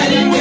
Thank you.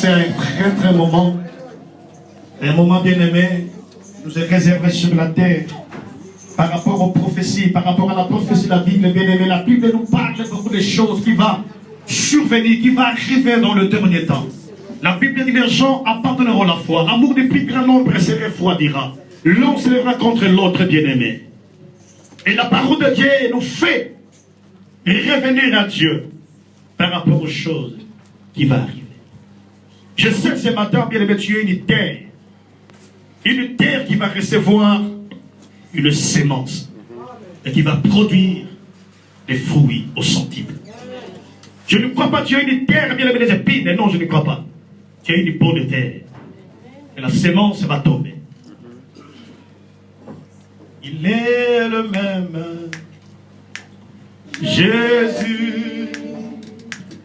passer à un très moment. Un moment bien aimé, nous est réservé sur la terre. Par rapport aux prophéties, par rapport à la prophétie de la Bible, bien aimé, la Bible nous parle de beaucoup de choses qui vont survenir, qui vont arriver dans le dernier temps. La Bible dit les gens abandonneront la foi. Amour du plus grand nombre se refroidira. L'un se lèvera contre l'autre, bien-aimé. Et la parole de Dieu nous fait revenir à Dieu par rapport aux choses qui vont arriver. Je sais que ce matin, bien-aimé, tu es une terre. Une terre qui va recevoir une sémence et qui va produire des fruits au centime. Je ne crois pas que tu as une terre, bien-aimé, des épines. Non, je ne crois pas. Tu as une bonne terre. Et la sémence va tomber. Il est le même. Jésus.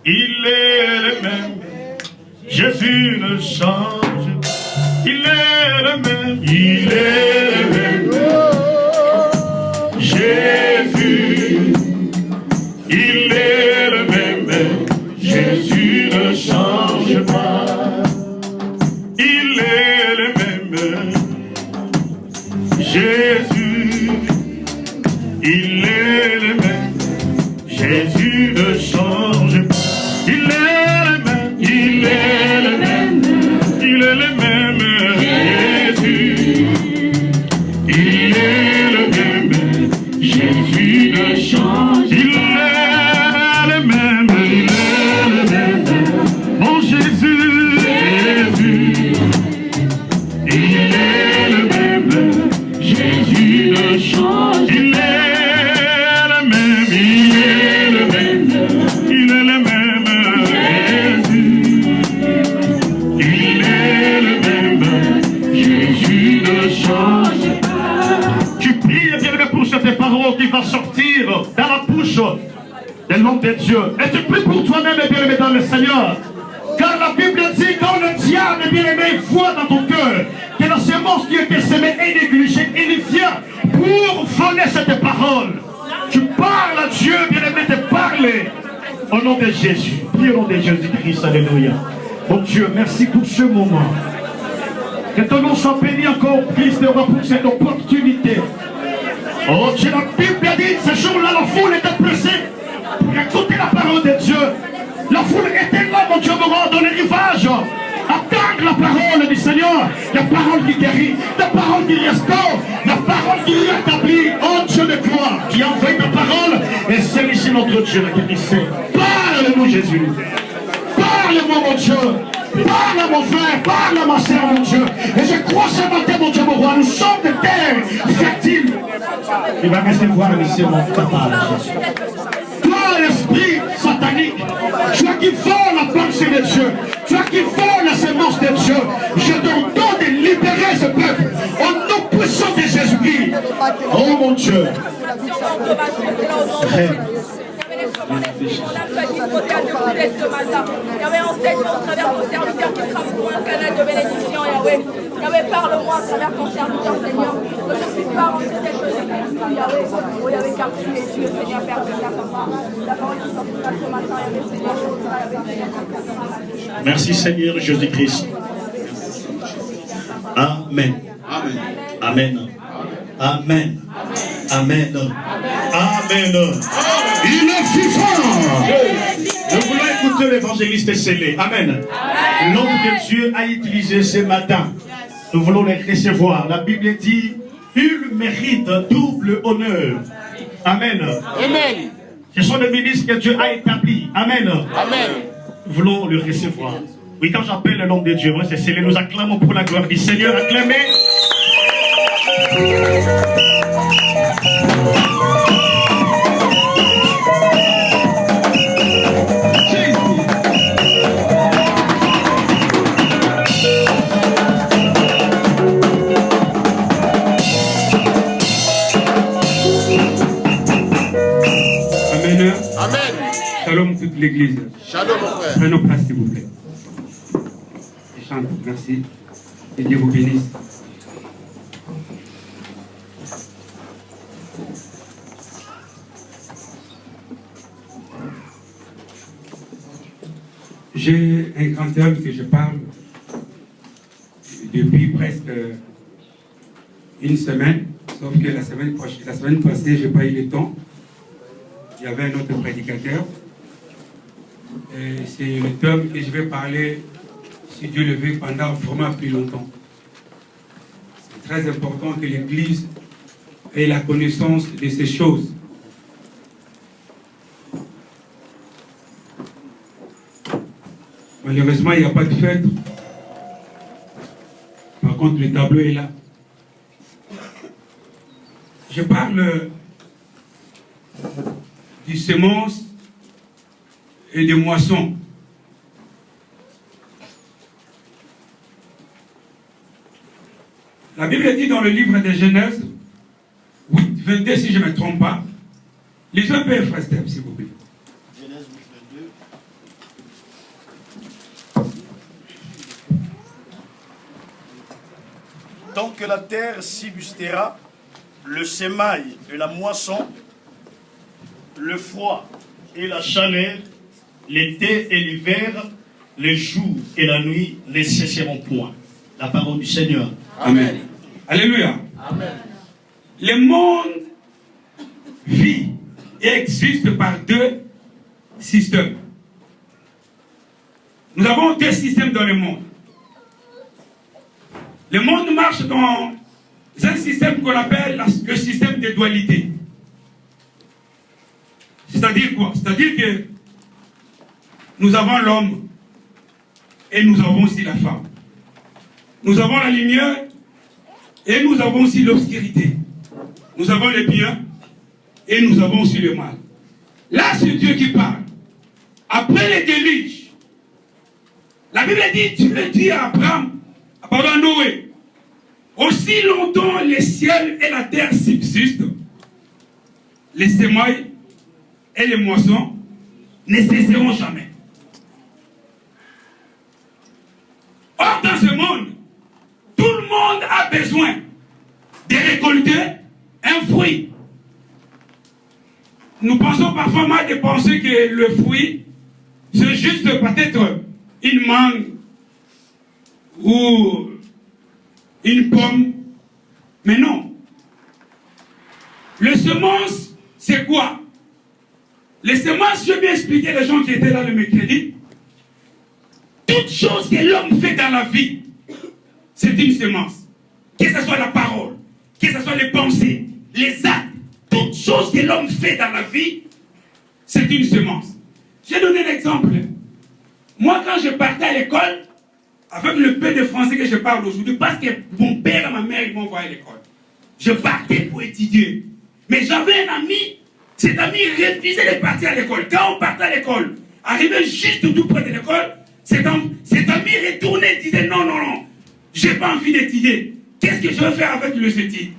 Il est le même. Jésus ne change. Il est le même. Il est le même. Jésus. Il est le même. Jésus ne change pas. Il est le même. Jésus. Il est le même. Jésus ne change pas. Il est le même. Il est le même. Il est le même. Jésus. Il est le même. Jésus ne change pas. Il est le même. Il est le même. Mon Jésus. Jésus. Il est le même. Jésus ne change pas. Il est le même. Il est le même. Il est le même. Jésus. Il est le même. Jésus ne change pas. Tu pries, bien-aimé, pour cette parole qui va sortir dans la bouche de l'homme de Dieu. Et tu pries pour toi-même, bien-aimé, dans le Seigneur. Car la Bible dit, quand le diable, bien-aimé, voit dans ton cœur que la semence qui était semée est négligée, il vient pour voler cette parole. Tu parles à Dieu, bien-aimé, de parler au nom de Jésus. Prie au nom de Jésus-Christ, alléluia. Mon Dieu, merci pour ce moment. Que ton nom soit béni encore plus de pour cette opportunité. Oh Dieu, la Bible dit, ce jour-là, la foule était pressée pour écouter la parole de Dieu. La foule était là, mon Dieu, dans les rivages. Attendre la parole du Seigneur. La parole qui guérit, la parole qui restaure, la parole qui rétablit. Oh Dieu de gloire, qui a envoyé ta parole. Et c'est ici notre Dieu, la guérisseur. Parle-nous, Jésus. Parle-moi, mon Dieu. Parle à mon frère, parle à ma soeur, mon Dieu. Et je crois ce matin, mon Dieu, mon roi, nous sommes de terre fertile. Il va recevoir ici mon parole. Toi, l'esprit satanique, toi qui vole la pensée de Dieu, toi qui vole la semence de Dieu, je t'ordonne de libérer ce peuple au nom puissant de Jésus-Christ. Oh mon Dieu. Yahweh, enseigne-moi au travers de ton serviteur qui sera pour un canal de bénédiction, Yahweh. Yahweh, parle-moi à travers ton serviteur, Seigneur. Que je puisse parler de cette chose, Yahweh. Oh, Yahweh, car tu es Dieu, Seigneur, Père de la papa. La parole qui sortira ce matin, Yahweh, Seigneur, Yahweh. Merci, Seigneur Jésus-Christ. Amen. Amen. Amen. Amen. Amen. Amen. Il est vivant. Nous voulons écouter l'évangéliste scellé. Amen. L'homme que Dieu a utilisé ce matin, nous voulons les recevoir. La Bible dit, il mérite double honneur. Amen. Amen. Ce sont les ministres que Dieu a établis. Amen. Amen. Nous voulons le recevoir. Oui, quand j'appelle le nom de Dieu, c'est scellé. Nous acclamons pour la gloire du Seigneur. Acclamez. Amen. Shalom toute l'église. Shalom mon frère. Prenons place s'il vous plaît. Je chante, merci. Et Dieu vous bénisse. J'ai un grand homme que je parle depuis presque une semaine, sauf que la semaine passée, je n'ai pas eu le temps. Il y avait un autre prédicateur. C'est le homme que je vais parler, si Dieu le veut, pendant vraiment plus longtemps. C'est très important que l'Église ait la connaissance de ces choses. Malheureusement, il n'y a pas de fête. Par contre, le tableau est là. Je parle du semence et des moissons. La Bible dit dans le livre de Genèse 8, 22, si je ne me trompe pas. Lisez un peu, frère Steph, s'il vous plaît. Genèse 8, 22. Tant que la terre subsistera, le sémail et la moisson, le froid et la chaleur, l'été et l'hiver, les jours et la nuit ne cesseront point. La parole du Seigneur. Amen. Alléluia. Amen. Le monde vit et existe par deux systèmes. Nous avons deux systèmes dans le monde. Le monde marche dans un système qu'on appelle le système de dualité. C'est-à-dire quoi? C'est-à-dire que nous avons l'homme et nous avons aussi la femme. Nous avons la lumière et nous avons aussi l'obscurité. Nous avons le bien et nous avons aussi le mal. Là, c'est Dieu qui parle. Après le déluge, la Bible dit, Dieu dit à Abraham, à Noé, aussi longtemps les ciels et la terre subsistent, les sémailles et les moissons ne cesseront jamais. Or, dans ce monde, tout le monde a besoin de récolter un fruit. Nous pensons parfois mal de penser que le fruit, c'est juste peut-être une mangue ou une pomme. Mais non. Le semence, c'est quoi? Les semences, je vais expliquer les gens qui étaient là le mercredi. Toute chose que l'homme fait dans la vie, c'est une semence. Que ce soit la parole, que ce soit les pensées, les actes, toute chose que l'homme fait dans la vie, c'est une semence. J'ai donné un exemple. Moi, quand je partais à l'école, avec le peu de français que je parle aujourd'hui, parce que mon père et ma mère ils m'ont envoyé à l'école, je partais pour étudier. Mais j'avais un ami, cet ami refusait de partir à l'école. Quand on partait à l'école, arrivé juste tout près de l'école, cet ami retournait et disait non, non, non, j'ai pas envie d'étudier. Qu'est-ce que je vais faire avec les études?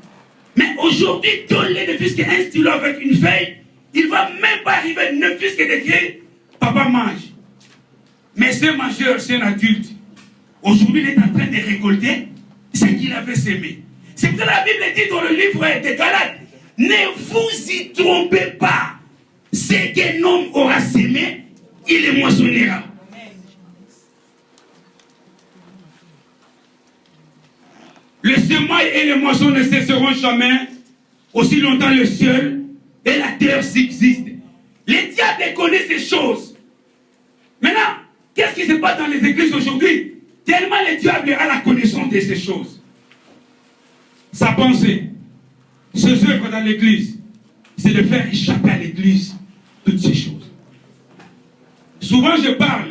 Mais aujourd'hui, donne-les ne fût qu'un stylo avec une feuille, il ne va même pas arriver, ne fût que d'écrire, papa mange. Mais c'est un majeur, c'est un adulte. Aujourd'hui, il est en train de récolter ce qu'il avait sémé. C'est pour ça que la Bible dit dans le livre de Galates, ne vous y trompez pas. Ce qu'un homme aura sémé, il le moissonnera. Le semail et les moissons ne cesseront jamais, aussi longtemps le ciel et la terre subsistent. Les diables connaissent ces choses. Maintenant, qu'est-ce qui se passe dans les églises aujourd'hui? Tellement le diable a la connaissance de ces choses. Sa pensée, ses œuvres dans l'église, c'est de faire échapper à l'église toutes ces choses. Souvent je parle,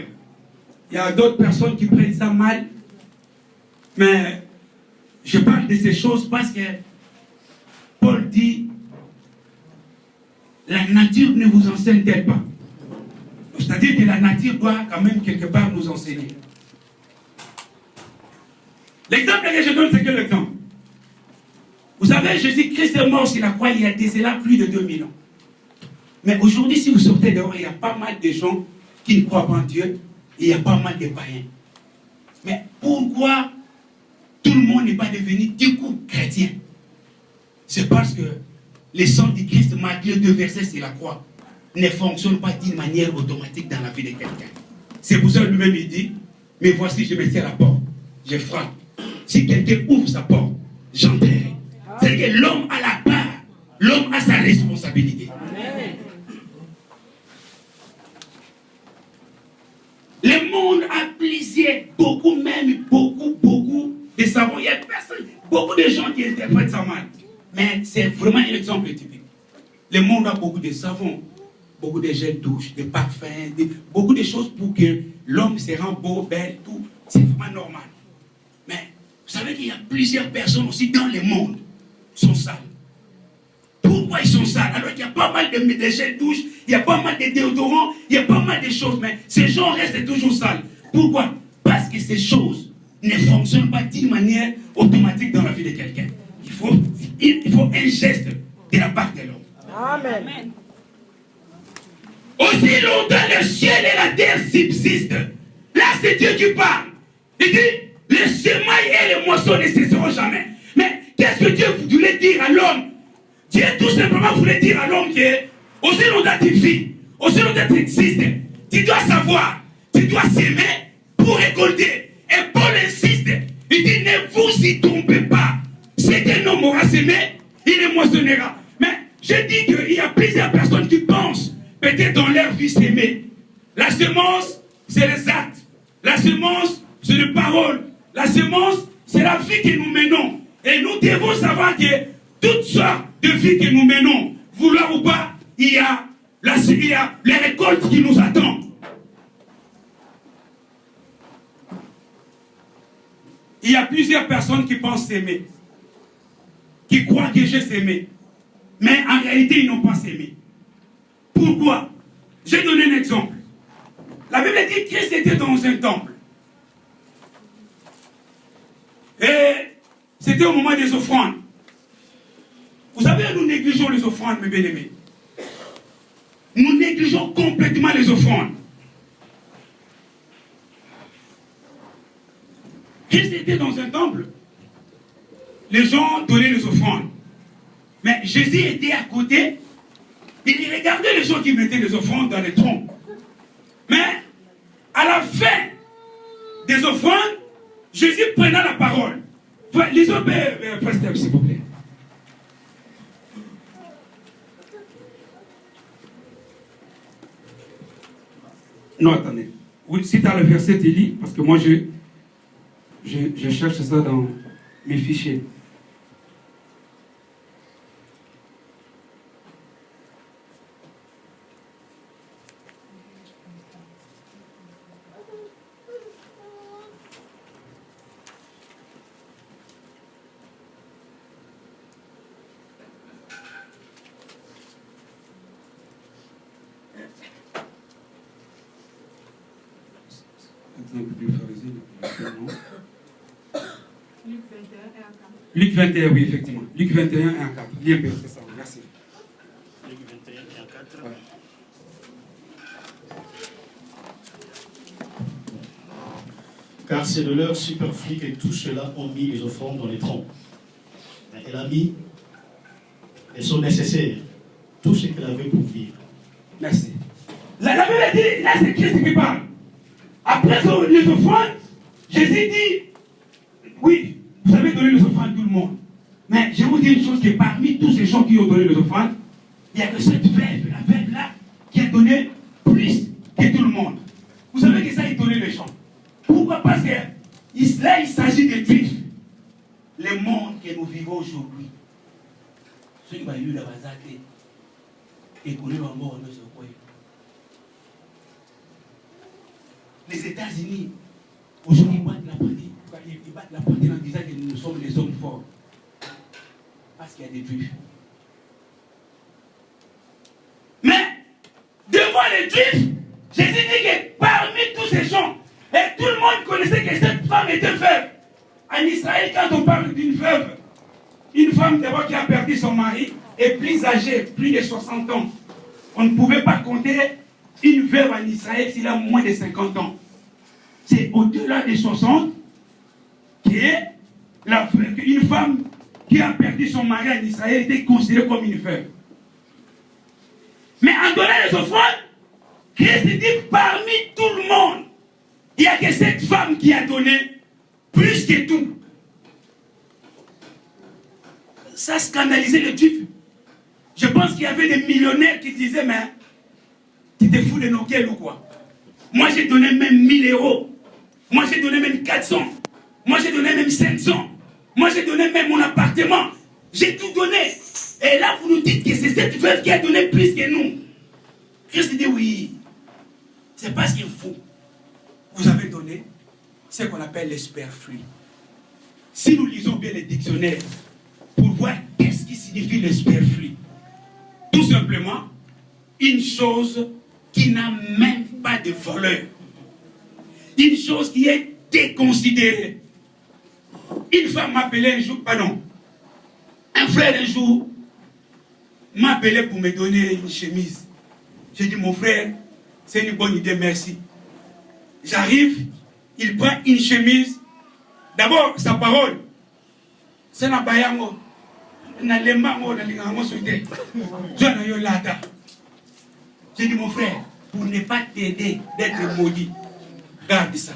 il y a d'autres personnes qui prennent ça mal, mais je parle de ces choses parce que Paul dit, la nature ne vous enseigne-t-elle pas? C'est-à-dire que la nature doit quand même quelque part nous enseigner. L'exemple que je donne, c'est quel exemple? Vous savez, Jésus-Christ est mort sur la croix il y a de cela plus de 2000 ans. Mais aujourd'hui, si vous sortez dehors, il y a pas mal de gens qui ne croient pas en Dieu et il y a pas mal de païens. Mais pourquoi tout le monde n'est pas devenu du coup chrétien? C'est parce que le sang du Christ, malgré 2 versets sur la croix, ne fonctionne pas d'une manière automatique dans la vie de quelqu'un. C'est pour ça que lui-même il dit, mais voici, je me tiens à la porte, je frappe. Si quelqu'un ouvre sa porte, j'entrerai. C'est que l'homme a la part, l'homme a sa responsabilité. Amen. Le monde a plié beaucoup, même beaucoup de savants. Il y a personne, beaucoup de gens qui interprètent ça mal. Mais c'est vraiment un exemple typique. Le monde a beaucoup de savons, beaucoup de gels douche, de parfums, beaucoup de choses pour que l'homme se rende beau, belle, tout. C'est vraiment normal. Mais vous savez qu'il y a plusieurs personnes aussi dans le monde qui sont sales. Pourquoi ils sont sales? Alors qu'il y a pas mal de gels douche, il y a pas mal de déodorants, il y a pas mal de choses, mais ces gens restent toujours sales. Pourquoi? Parce que ces choses ne fonctionnent pas d'une manière automatique dans la vie de quelqu'un. Il faut un geste de la part de l'homme. Amen. Aussi longtemps le ciel et la terre subsistent. Là, c'est Dieu qui parle. Il dit, le semail et les moissons ne cesseront jamais. Mais qu'est-ce que Dieu voulait dire à l'homme? Dieu tout simplement voulait dire à l'homme que, aussi longtemps tu vis, aussi longtemps tu existes, tu dois savoir, tu dois s'aimer pour récolter. Et Paul insiste, il dit, ne vous y trompez pas. C'est qu'un homme aura semé, il les moissonnera. Mais je dis qu'il y a plusieurs personnes qui pensent, peut-être dans leur vie s'aimer. La semence, c'est les actes. La semence, c'est les paroles. La semence, c'est la vie que nous menons. Et nous devons savoir que toutes sortes de vie que nous menons, vouloir ou pas, il y a les récoltes qui nous attendent. Il y a plusieurs personnes qui pensent s'aimer, qui croient que je s'aimer. Mais en réalité, ils n'ont pas s'aimé. Pourquoi? Je vais donner un exemple. La Bible dit que Christ était dans un temple. Et c'était au moment des offrandes. Vous savez, nous négligeons les offrandes, mes bien-aimés. Nous négligeons complètement les offrandes. Christ était dans un temple. Les gens donnaient les offrandes. Mais Jésus était à côté. Il regardait les gens qui mettaient les offrandes dans les troncs. Mais à la fin des offrandes, Jésus prenait la parole. Les autres, pasteur, s'il vous plaît. Non, attendez. Oui, si tu as le verset, tu lis, parce que moi, je cherche ça dans mes fichiers. Luc 21, oui, effectivement. Luc 21 et 4. Lis un peu, c'est ça, merci. Luc 21 et 4. Ouais. Car c'est de l'heure superflue que tous ceux-là ont mis les offrandes dans les troncs. Mais elle a mis les sont nécessaires, tout ce qu'elle avait pour vivre. Merci. La Bible dit, là c'est Christ qui parle. Après les offrandes, Jésus dit, oui, vous avez donné les offrandes à tout le monde. Mais je vous dis une chose, que parmi tous ces gens qui ont donné les offrandes, il n'y a que cette veuve, la veuve là, qui a donné plus que tout le monde. Vous savez que ça a étonné les gens. Pourquoi? Parce que là, il s'agit de juifs. Le monde que nous vivons aujourd'hui. Ceux qui ont eu la bazar, et qu'on est mort dans ce coin. Les États-Unis, aujourd'hui, ils battent la partie. Ils battent la partie en disant que nous sommes les hommes forts. Parce qu'il y a des juifs. Mais, devant les juifs, Jésus dit que parmi tous ces gens, et tout le monde connaissait que cette femme était veuve. En Israël, quand on parle d'une veuve, une femme d'abord qui a perdu son mari est plus âgée, plus de 60 ans. On ne pouvait pas compter une veuve en Israël s'il a moins de 50 ans. C'est au-delà des 60 qu'une femme qui a perdu son mari en Israël était considérée comme une veuve. Mais en donnant les offrandes, Christ dit parmi tout le monde, Il n'y a que cette femme qui a donné plus que tout. Ça scandalisait les Juifs. Je pense qu'il y avait des millionnaires qui disaient, mais tu te fous de nos gueules ou quoi? Moi j'ai donné même 1000 euros. Moi j'ai donné même 400. Moi j'ai donné même 500. Moi j'ai donné même mon appartement. J'ai tout donné. Et là vous nous dites que c'est cette veuve qui a donné plus que nous. Christ dit oui. C'est parce qu'il faut. Vous avez donné ce qu'on appelle le superflu. Si nous lisons bien les dictionnaires pour voir qu'est-ce qui signifie le superflu, tout simplement une chose qui n'a même pas de valeur, une chose qui est déconsidérée. Une femme m'appelait un jour, pardon, un frère un jour m'a appelé pour me donner une chemise. J'ai dit, mon frère, c'est une bonne idée, merci. J'arrive, il prend une chemise. D'abord, sa parole, c'est la bayango. J'ai dit, mon frère, pour ne pas t'aider d'être maudit, garde ça.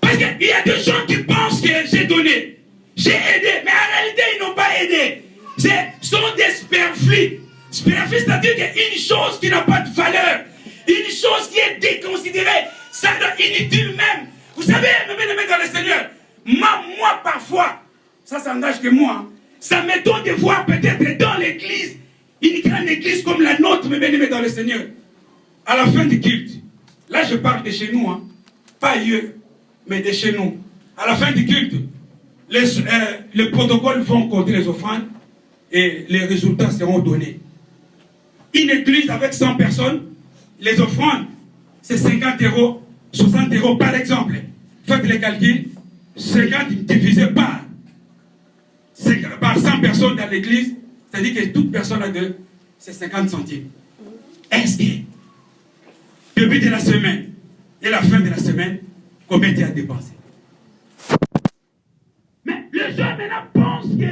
Parce qu'il y a des gens qui pensent que j'ai donné, j'ai aidé, mais en réalité, ils n'ont pas aidé. Ce sont des superflus. Superflu, c'est-à-dire qu'une chose qui n'a pas de valeur, une chose qui est déconsidérée, ça doit inutile même. Vous savez, mes bien-aimés dans le Seigneur, moi parfois, ça s'engage que moi, ça m'étonne de voir peut-être dans l'église, une grande église comme la nôtre, mes bien-aimés dans le Seigneur, à la fin du culte. Là, je parle de chez nous, hein, pas ailleurs, mais de chez nous. À la fin du culte, les protocoles vont compter les offrandes et les résultats seront donnés. Une église avec 100 personnes, les offrandes, c'est 50 euros, 60 euros par exemple. Faites les calculs, 50 divisé par 100 personnes dans l'église, c'est-à-dire que toute personne a deux, c'est 50 centimes. Est-ce que, début de la semaine et la fin de la semaine, combien tu as dépensé? Mais les gens maintenant pensent que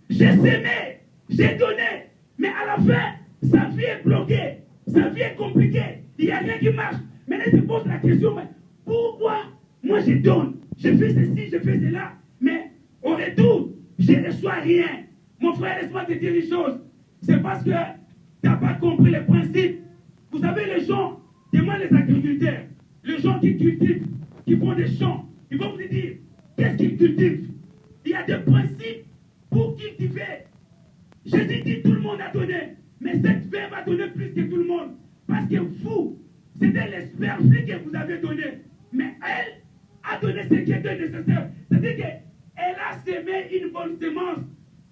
j'ai sémé, j'ai donné, mais à la fin, sa vie est bloquée, sa vie est compliquée, il n'y a rien qui marche. Maintenant, ils se posent la question, mais pourquoi moi je donne, je fais ceci, je fais cela, mais au retour, je ne reçois rien. Mon frère, laisse-moi te dire une chose, c'est parce que tu n'as pas compris les principes. Vous savez, les gens, demandent les agriculteurs, les gens qui cultivent, qui font des champs, ils vont vous dire, qu'est-ce qu'ils cultivent? Il y a des principes pour cultiver. Jésus dit, tout le monde a donné. Mais cette femme a donné plus que tout le monde. Parce que vous, c'était le superflu que vous avez donné. Mais elle a donné ce qui était nécessaire. C'est-à-dire qu'elle a semé une bonne semence.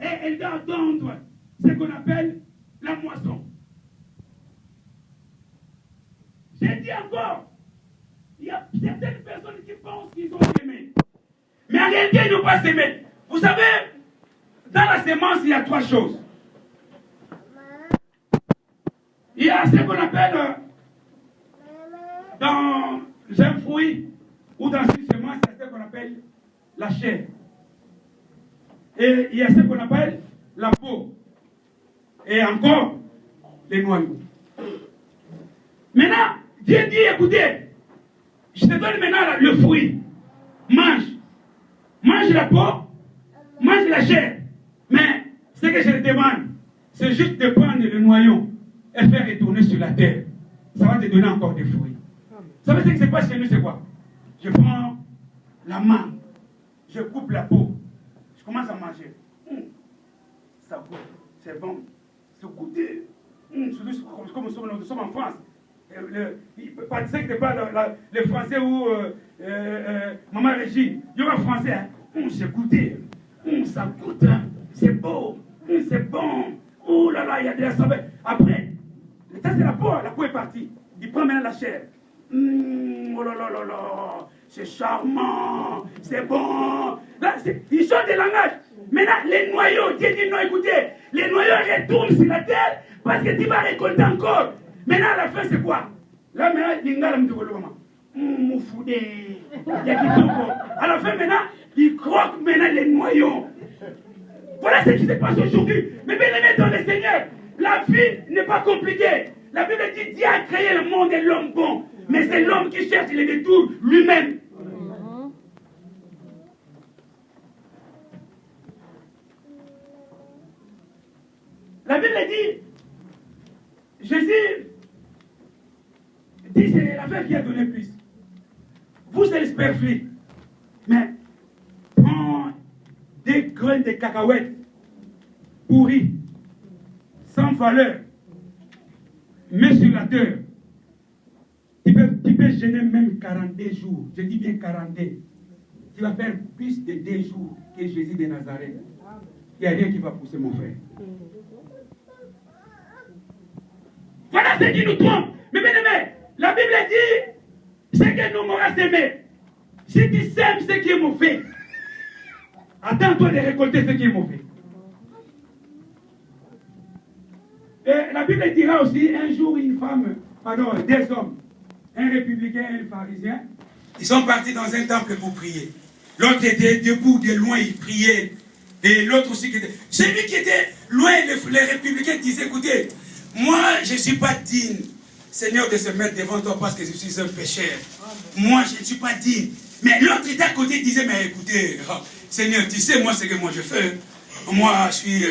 Et elle doit attendre ce qu'on appelle la moisson. J'ai dit encore, il y a certaines personnes qui pensent qu'ils ont semé. Mais en réalité, ils n'ont pas semé. Vous savez, dans la semence, il y a trois choses. Il y a ce qu'on appelle dans un fruit ou dans une semence, il y a ce qu'on appelle la chair. Et il y a ce qu'on appelle la peau. Et encore, les noyaux. Maintenant, Dieu dit, écoutez, je te donne maintenant le fruit. Mange. Mange la peau, mange la chair. Mais ce que je te demande, c'est juste de prendre le noyau et faire retourner sur la terre. Ça va te donner encore des fruits. Vous savez ce qui se passe chez nous, c'est quoi? Je prends la main, je coupe la peau, je commence à manger. Ça goûte, c'est bon. C'est goûter. Comme nous sommes en France. Pas de que pas les Français ou Maman Régine. Il y aura Français. Hein? C'est goûté. Ça goûte. Hein? C'est beau. C'est bon. Oh là là, il y a de la saveur. Après, ça c'est la peau est partie. Il prend maintenant la chair. Oh là là là là, c'est charmant, c'est bon. Là, ils changent de langage. Maintenant, les noyaux, Dieu dit non, écoutez, les noyaux retournent sur la terre parce que tu vas récolter encore. Maintenant, à la fin, c'est quoi? Là, maintenant, il y a Moufoudé. À la fin, maintenant, ils croquent maintenant les noyaux. Voilà ce qui se passe aujourd'hui. Mais bien aimé dans le Seigneur, La vie n'est pas compliquée. La Bible dit Dieu a créé le monde et l'homme bon. Mais c'est l'homme qui cherche les détours lui-même. La Bible dit, Jésus dit c'est la femme qui a donné plus. Vous c'est le superflu. Mais prends des graines de cacahuètes pourries, sans valeur, mets sur la terre. Tu peux gêner même 42 jours. Je dis bien 42. Tu vas faire plus de 2 jours que Jésus de Nazareth. Il n'y a rien qui va pousser, mon frère. Voilà ce qui nous trompe. Mais bien aimé, la Bible dit ce que nous m'aura semé. Si tu sèmes ce qui est mauvais, attends-toi de récolter ce qui est mauvais. Et la Bible dira aussi un jour une femme, pardon, 2 hommes, un républicain et un pharisien, ils sont partis dans un temple pour prier. L'autre était debout de loin, il priait. Et l'autre aussi qui était. Celui qui était loin, les républicains disaient, écoutez, moi je ne suis pas digne, Seigneur, de se mettre devant toi parce que je suis un pécheur. Moi je ne suis pas digne. Mais l'autre était à côté, disait, mais écoutez, Seigneur, tu sais moi ce que moi je fais. Moi je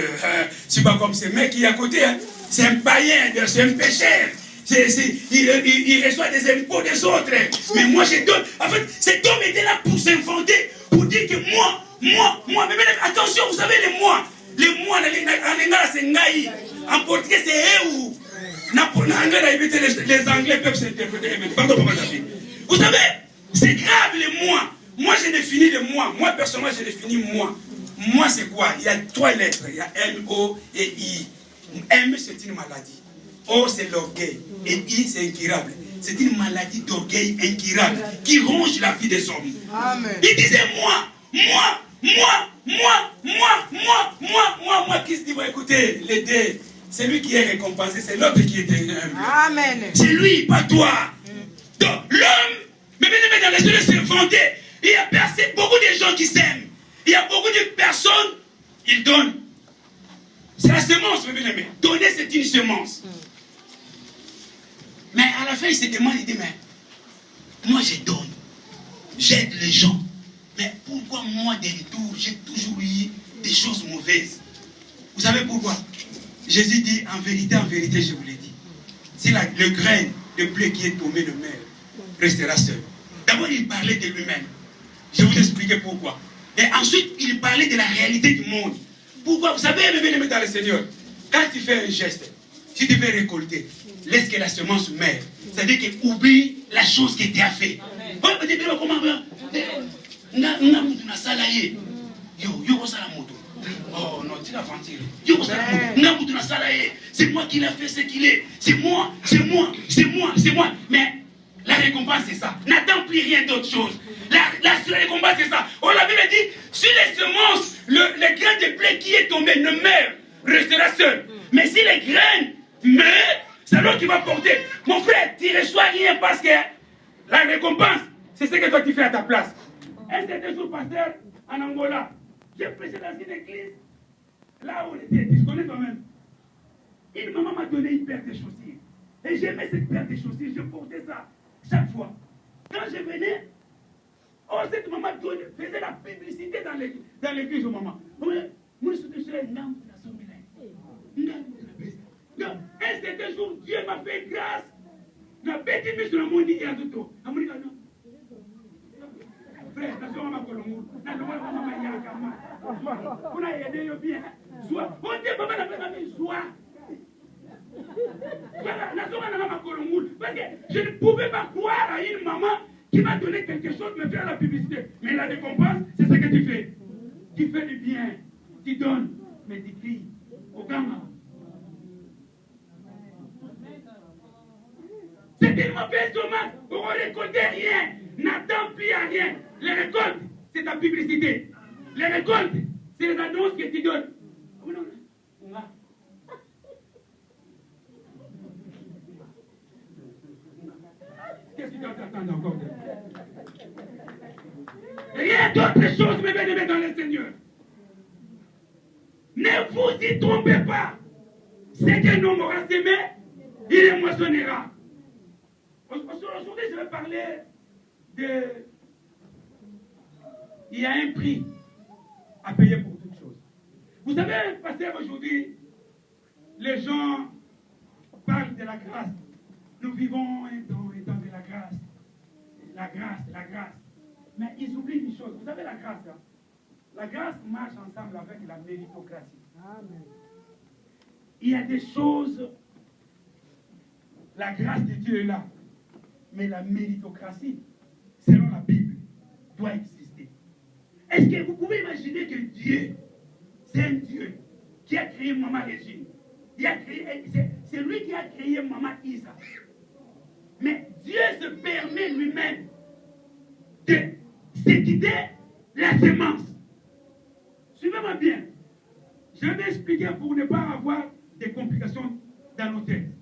suis pas comme ce mec qui est à côté. Hein. C'est un païen, c'est un pécheur. Il reçoit des impôts des autres. Mais moi je donne. En fait, cet homme était là pour s'inventer, pour dire que moi, mais attention, vous savez les moi, en lingala c'est ngai, en portugais c'est eu. Les Anglais peuvent s'interpréter. Pardon, papa David. Vous savez, c'est grave les moi. Moi je définis les moi. Moi personnellement je définis moi. Moi c'est quoi? Il y a 3 lettres. Il y a M, O et I. M c'est une maladie. O c'est l'orgueil. Et I c'est incurable. C'est une maladie d'orgueil incurable qui ronge la vie des hommes. Amen. Il disait moi, qui se dit, bon, écoutez, l'aider, c'est lui qui est récompensé, c'est l'autre qui est humble. Amen. C'est lui, pas toi. Donc, l'homme, mais dans les yeux se vanter, il y a beaucoup de gens qui s'aiment. Il y a beaucoup de personnes, ils donnent. C'est la semence, mes bien-aimés. Donner, c'est une semence. Mais à la fin, il se demande, il dit, mais moi je donne, j'aide les gens. Mais pourquoi moi, de retour, j'ai toujours eu des choses mauvaises? Vous savez pourquoi? Jésus dit, en vérité, je vous l'ai dit. Si le grain de blé qui est tombé de mer restera seul. D'abord, il parlait de lui-même. Je vais vous expliquer pourquoi. Et ensuite, il parlait de la réalité du monde. Pourquoi? Vous savez, mes bien-aimés dans le Seigneur, quand tu fais un geste, si tu veux récolter, laisse que la semence meure. C'est-à-dire que oublie la chose qui t'a fait. Oh non, tu l'as ventilé. C'est moi qui l'ai fait ce qu'il est. C'est moi. Mais la récompense c'est ça. N'attends plus rien d'autre chose. La récompense c'est ça. Oh, la Bible dit, sur les semences, le grain de blé qui est tombé ne meurt, restera seul. Mais si les graines meurent, c'est l'autre qui va porter. Mon frère, tu ne reçois rien parce que la récompense, c'est ce que toi tu fais à ta place. Un certain jour, pasteur, en Angola, j'ai prêché dans une église, là où on était, tu connais toi-même. Une maman m'a donné une paire de chaussures. Et j'aimais cette paire de chaussures, je portais ça chaque fois. Quand je venais, oh, cette maman faisait la publicité dans l'église au maman. Un certain jour, Dieu m'a fait grâce. Na petit mis sur le monde, il y a tout. Frère, attention à ma colombe. Na loi, maman, il y a un gamin. On a aidé bien. Soit. On dit, maman, la même joie. Voilà, la somme à ma colombe. Parce que je ne pouvais pas croire à une maman qui m'a donné quelque chose, me faire la publicité. Mais la récompense, c'est ce que tu fais. Tu fais du bien. Tu donnes. Mais tu cries. Au gamin. C'est une mauvaise semence pour récolter rien. N'attends plus à rien. Les récoltes, c'est ta publicité. Les récoltes, c'est les annonces que tu donnes. Qu'est-ce que tu attends encore? Rien d'autre chose, mes bien-aimés dans le Seigneur. Ne vous y trompez pas. Ce qu'un homme aura semé, il les moissonnera. Aujourd'hui, je vais parler de... Il y a un prix à payer pour toute chose. Vous savez, pasteur, aujourd'hui, les gens parlent de la grâce. Nous vivons un temps de la grâce. La grâce, la grâce. Mais ils oublient une chose. Vous savez, la grâce, hein? La grâce marche ensemble avec la méritocratie. Amen. Il y a des choses, la grâce de Dieu est là. Mais la méritocratie, selon la Bible, doit exister. Est-ce que vous pouvez imaginer que Dieu, c'est un Dieu qui a créé Maman Régine? C'est lui qui a créé Maman Isa. Mais Dieu se permet lui-même de s'équiter la semence. Suivez-moi bien. Je vais expliquer pour ne pas avoir des complications dans nos têtes.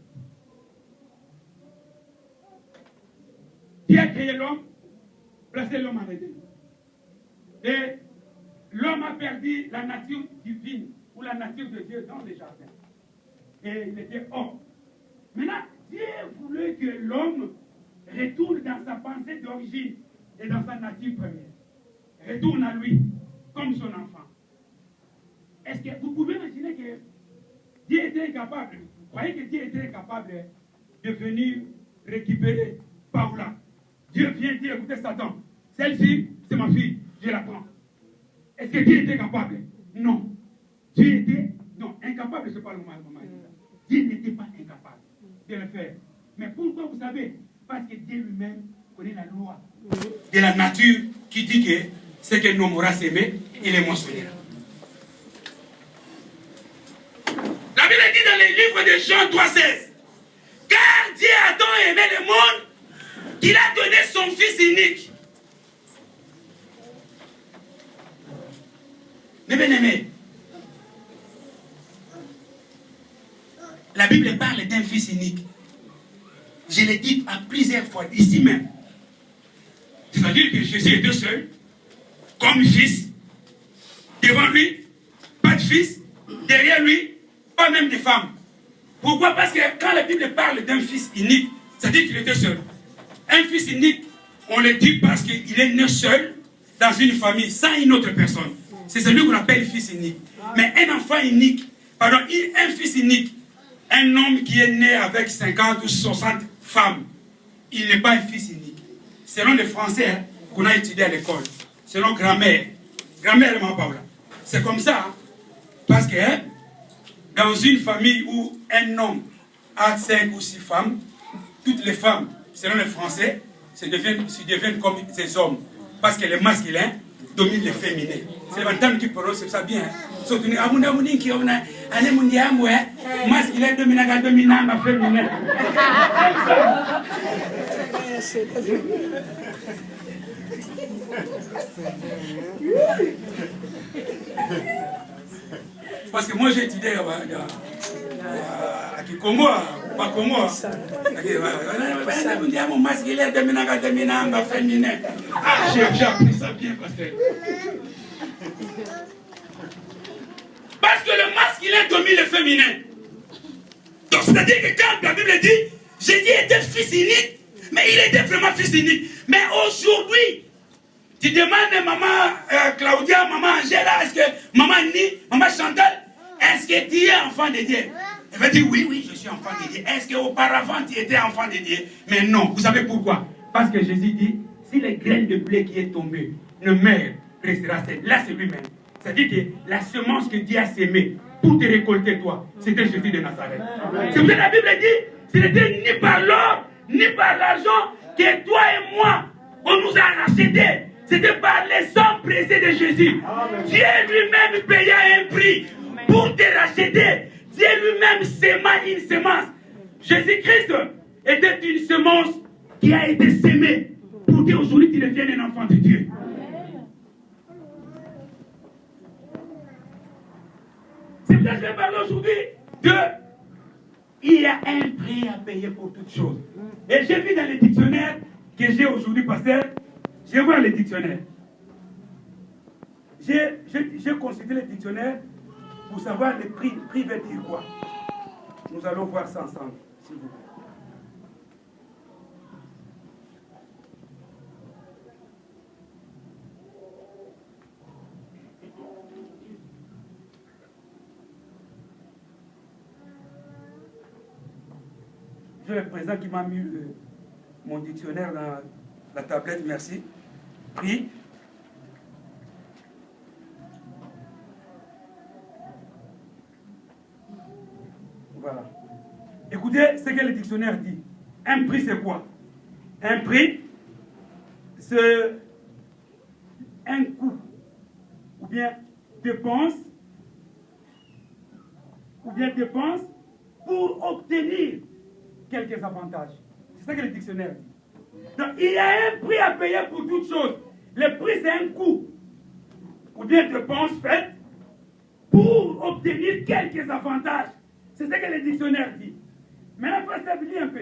Dieu a créé l'homme, placé l'homme en Éden. Et l'homme a perdu la nature divine ou la nature de Dieu dans le jardin. Et il était homme. Maintenant, Dieu voulait que l'homme retourne dans sa pensée d'origine et dans sa nature première. Retourne à lui comme son enfant. Est-ce que vous pouvez imaginer que Dieu était incapable, vous croyez que Dieu était incapable de venir récupérer Paola? Dieu vient dire, écoutez Satan, celle-ci, c'est ma fille, je la prends. Est-ce que Dieu était capable? Non. Dieu était, non, incapable, je parle mal, maman. Dieu n'était pas incapable de le faire. Mais pourquoi vous savez? Parce que Dieu lui-même connaît la loi de la nature qui dit que ce que l'homme aura semé, il est moissonnera. La Bible dit dans les livres de Jean 3,16, car Dieu a tant aimé le monde qu'il a donné son Fils unique. Mes bien-aimés, la Bible parle d'un Fils unique. Je l'ai dit à plusieurs fois, ici même. C'est-à-dire que Jésus était seul, comme fils, devant lui, pas de fils, derrière lui, pas même de femme. Pourquoi? Parce que quand la Bible parle d'un fils unique, c'est-à-dire qu'il était seul. Un fils unique, on le dit parce qu'il est né seul dans une famille, sans une autre personne. C'est celui qu'on appelle fils unique. Mais un enfant unique, pardon, un fils unique, un homme qui est né avec 50 ou 60 femmes, il n'est pas un fils unique. Selon les Français hein, qu'on a étudié à l'école, selon grammaire, grammaire maman Paola. C'est comme ça, hein, parce que hein, dans une famille où un homme a 5 ou 6 femmes, toutes les femmes, selon les Français, se deviennent comme ces hommes. Parce que les masculins dominent les féminins. C'est le terme qui prononce ça bien. Surtout, masculin dominant féminin. Parce que moi j'ai étudié à Kikongo, pas Congo. Masculin dominant féminin. J'ai appris ça bien, pasteur. Parce que le masculin domine le féminin. Donc c'est-à-dire que quand la Bible dit Jésus était fils unique, mais il était vraiment fils unique. Mais aujourd'hui, tu demandes à maman Claudia, maman Angela, est-ce que maman Ni, maman Chantal, est-ce que tu es enfant de Dieu? Elle va dire oui, je suis enfant de Dieu. Est-ce qu'auparavant tu étais enfant de Dieu? Mais non, vous savez pourquoi? Parce que Jésus dit, si les graines de blé qui est tombée ne meurt, restera seule. Là c'est lui-même. C'est-à-dire que la semence que Dieu a sémée pour te récolter toi, c'était Jésus de Nazareth. C'est pour ça que la Bible dit, ce n'était ni par l'or, ni par l'argent que toi et moi, on nous a rachetés. C'était par les sang précieux de Jésus. Amen. Dieu lui-même paya un prix pour te racheter. Dieu lui-même séma une semence. Jésus-Christ était une semence qui a été sémée pour qu'aujourd'hui tu deviennes un enfant de Dieu. C'est pour ça que je vais parler aujourd'hui de... Il y a un prix à payer pour toutes choses. Et j'ai vu dans les dictionnaires que j'ai aujourd'hui, pasteur, je vais voir les dictionnaires. J'ai consulté les dictionnaires pour savoir le prix veut dire quoi. Nous allons voir ça ensemble, s'il vous plaît. J'ai le président qui m'a mis mon dictionnaire dans la tablette, merci. Prie. Voilà. Écoutez ce que le dictionnaire dit. Un prix, c'est quoi? Un prix, c'est un coût, ou bien dépense pour obtenir quelques avantages. C'est ça que le dictionnaire dit. Donc, il y a un prix à payer pour toute chose. Le prix, c'est un coût, ou bien dépense faite pour obtenir quelques avantages. C'est ce que le dictionnaire dit. Maintenant, il faut s'établir un peu.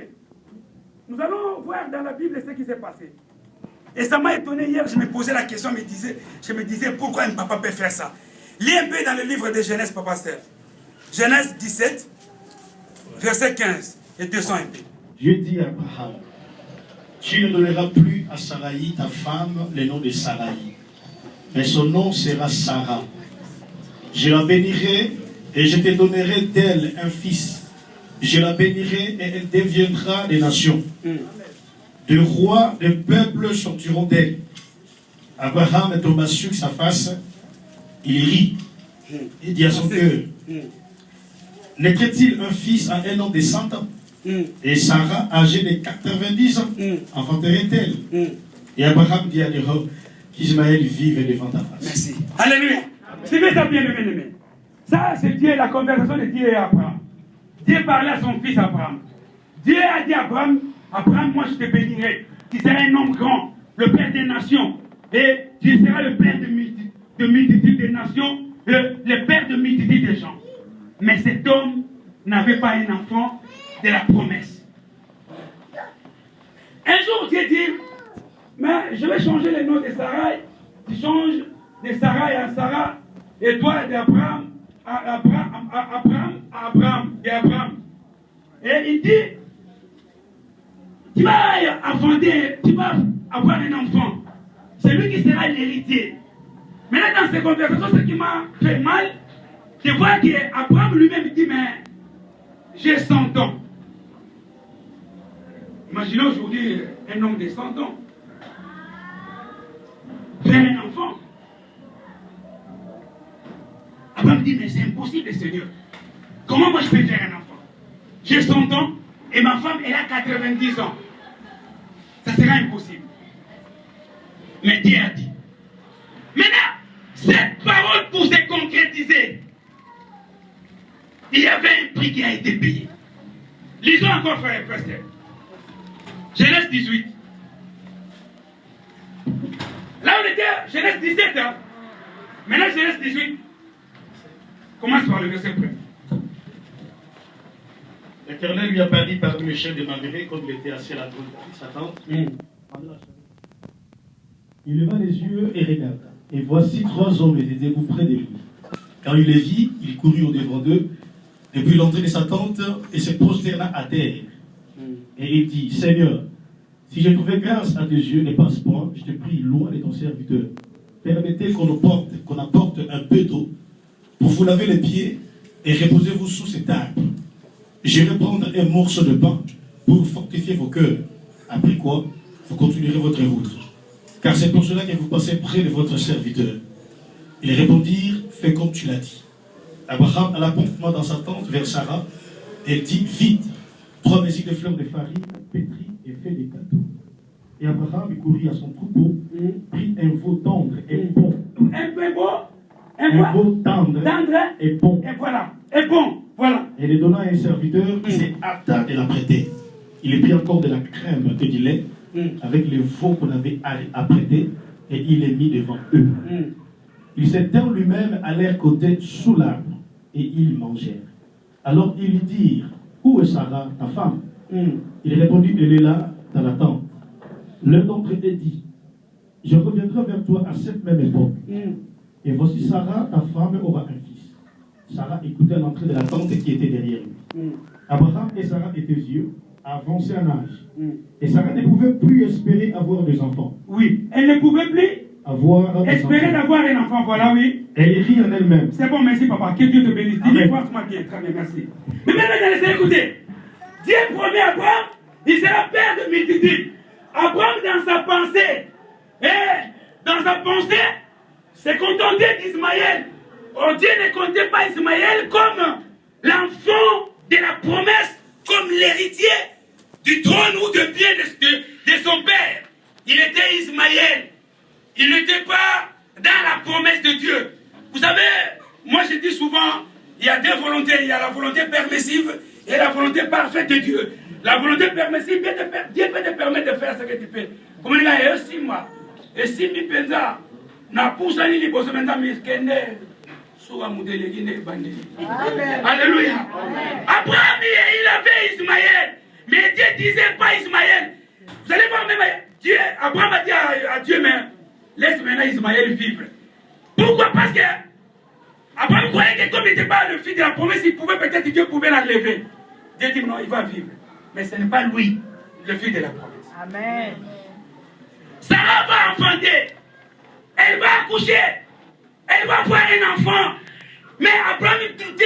Nous allons voir dans la Bible ce qui s'est passé. Et ça m'a étonné hier, je me posais la question, je me disais pourquoi un papa peut faire ça. Lis un peu dans le livre de Genèse, Papa Steph. Genèse 17, verset 15 et 200 un peu. Dieu dit à Abraham, tu ne donneras plus à Saraï, ta femme, le nom de Saraï, mais son nom sera Sarah. Je la bénirai et je te donnerai d'elle un fils. Je la bénirai et elle deviendra des nations. Des rois, des peuples sortiront d'elle. Abraham tomba sur sa face, il rit. Il dit à son cœur, naîtrait-il un fils à un homme de 100 ans? Et Sarah, âgée de 90 ans, enfanterait-elle? Et Abraham dit à l'Europe, qu'Ismaël vive devant ta face. Merci. Alléluia. Suivez ça bien, mes bien-aimés. Ça, c'est Dieu, la conversation de Dieu et Abraham. Dieu parlait à son fils Abraham. Dieu a dit à Abraham, Abraham, moi je te bénirai. Tu seras un homme grand, le père des nations. Et tu seras le père de multitudes des nations, le père de multitudes de gens. Mais cet homme n'avait pas un enfant de la promesse. Un jour, Dieu dit, mais je vais changer le nom de Sarai. Tu changes de Sarai à Sarah, et toi d'Abraham à Abraham. Et il dit, tu vas avoir un enfant. C'est lui qui sera l'héritier. Maintenant, dans ces conversations, ce qui m'a fait mal, je vois qu'Abraham lui-même dit, mais j'ai 100 ans. Imaginez aujourd'hui un homme de 100 ans faire un enfant. Abraham dit, mais c'est impossible, Seigneur. Comment moi je peux faire un enfant? J'ai 100 ans et ma femme, elle a 90 ans. Ça sera impossible. Mais Dieu a dit. Maintenant, cette parole pour se concrétiser, il y avait un prix qui a été payé. Lisons encore, frère et frère. Genèse 18. Là on était, Genèse 17. Hein? Maintenant, Genèse 18. Commence par le verset 1. L'Éternel lui apparut parmi les chefs de Mamré, comme il était assis à la droite de sa tente. Il leva les yeux et regarda. Et voici 3 hommes étaient debout près de lui. Quand il les vit, il courut au-devant d'eux, depuis l'entrée de sa tente, et se prosterna à terre. Et il dit, Seigneur, si j'ai trouvé grâce à tes yeux, ne passe point, je te prie, loin de ton serviteur. Permettez qu'on apporte un peu d'eau pour vous laver les pieds et reposez-vous sous cet arbre. J'irai prendre un morceau de pain pour fortifier vos cœurs. Après quoi, vous continuerez votre route. Car c'est pour cela que vous passez près de votre serviteur. Ils répondirent, fais comme tu l'as dit. Abraham alla promptement dans sa tente vers Sarah et dit, vite, 3 mesures de fleurs de farine, pétries et fait des gâteaux. Et Abraham courut à son troupeau, prit un veau tendre et bon. Un veau tendre et bon. Et voilà, et bon, voilà. Et le donna à un serviteur qui s'est hâta de la prêter. Il prit encore de la crème et du lait avec le veau qu'on avait apprêté et il les mit devant eux. Il s'étend lui-même à leur côté sous l'arbre et ils mangèrent. Alors ils lui dirent, où est Sarah, ta femme? Il répondit, elle est là, dans la tente. L'un d'entre eux dit, je reviendrai vers toi à cette même époque. Et voici Sarah, ta femme, aura un fils. Sarah écoutait à l'entrée de la tente qui était derrière lui. Abraham et Sarah étaient vieux, avancés en âge. Et Sarah ne pouvait plus espérer avoir des enfants. Oui, elle ne pouvait plus espérer d'avoir un enfant, voilà, oui. Elle rit en elle-même. C'est bon, merci papa, que Dieu te bénisse. Dis-moi, franchement bien, très bien, merci. Mais maintenant, écoutez, Dieu promet à Abraham, il sera père de multitudes. Abraham, dans sa pensée, s'est contenté d'Ismaël. Oh, Dieu ne comptait pas Ismaël comme l'enfant de la promesse, comme l'héritier du trône ou de pied de son père. Il était Ismaël. Il n'était pas dans la promesse de Dieu. Vous savez, moi je dis souvent, il y a deux volontés. Il y a la volonté permissive et la volonté parfaite de Dieu. La volonté permissive, Dieu peut te permettre de faire ce que tu peux. Comme il y a 6 mois. Et si mi pensa, na poussa ni liboso menda miskende, soua moudelegine bandeli. Alléluia. Abraham, il avait Ismaël. Mais Dieu disait pas Ismaël. Vous allez voir même Dieu, Abraham a dit à Dieu, mais laisse maintenant Ismaël vivre. Pourquoi? Parce que Abraham croyait que comme il n'était pas le fils de la promesse, il pouvait peut-être, Dieu pouvait l'enlever. Dieu dit non, il va vivre. Mais ce n'est pas lui, le fils de la promesse. Amen. Sarah va enfanter. Elle va accoucher. Elle va avoir un enfant. Mais Abraham doutait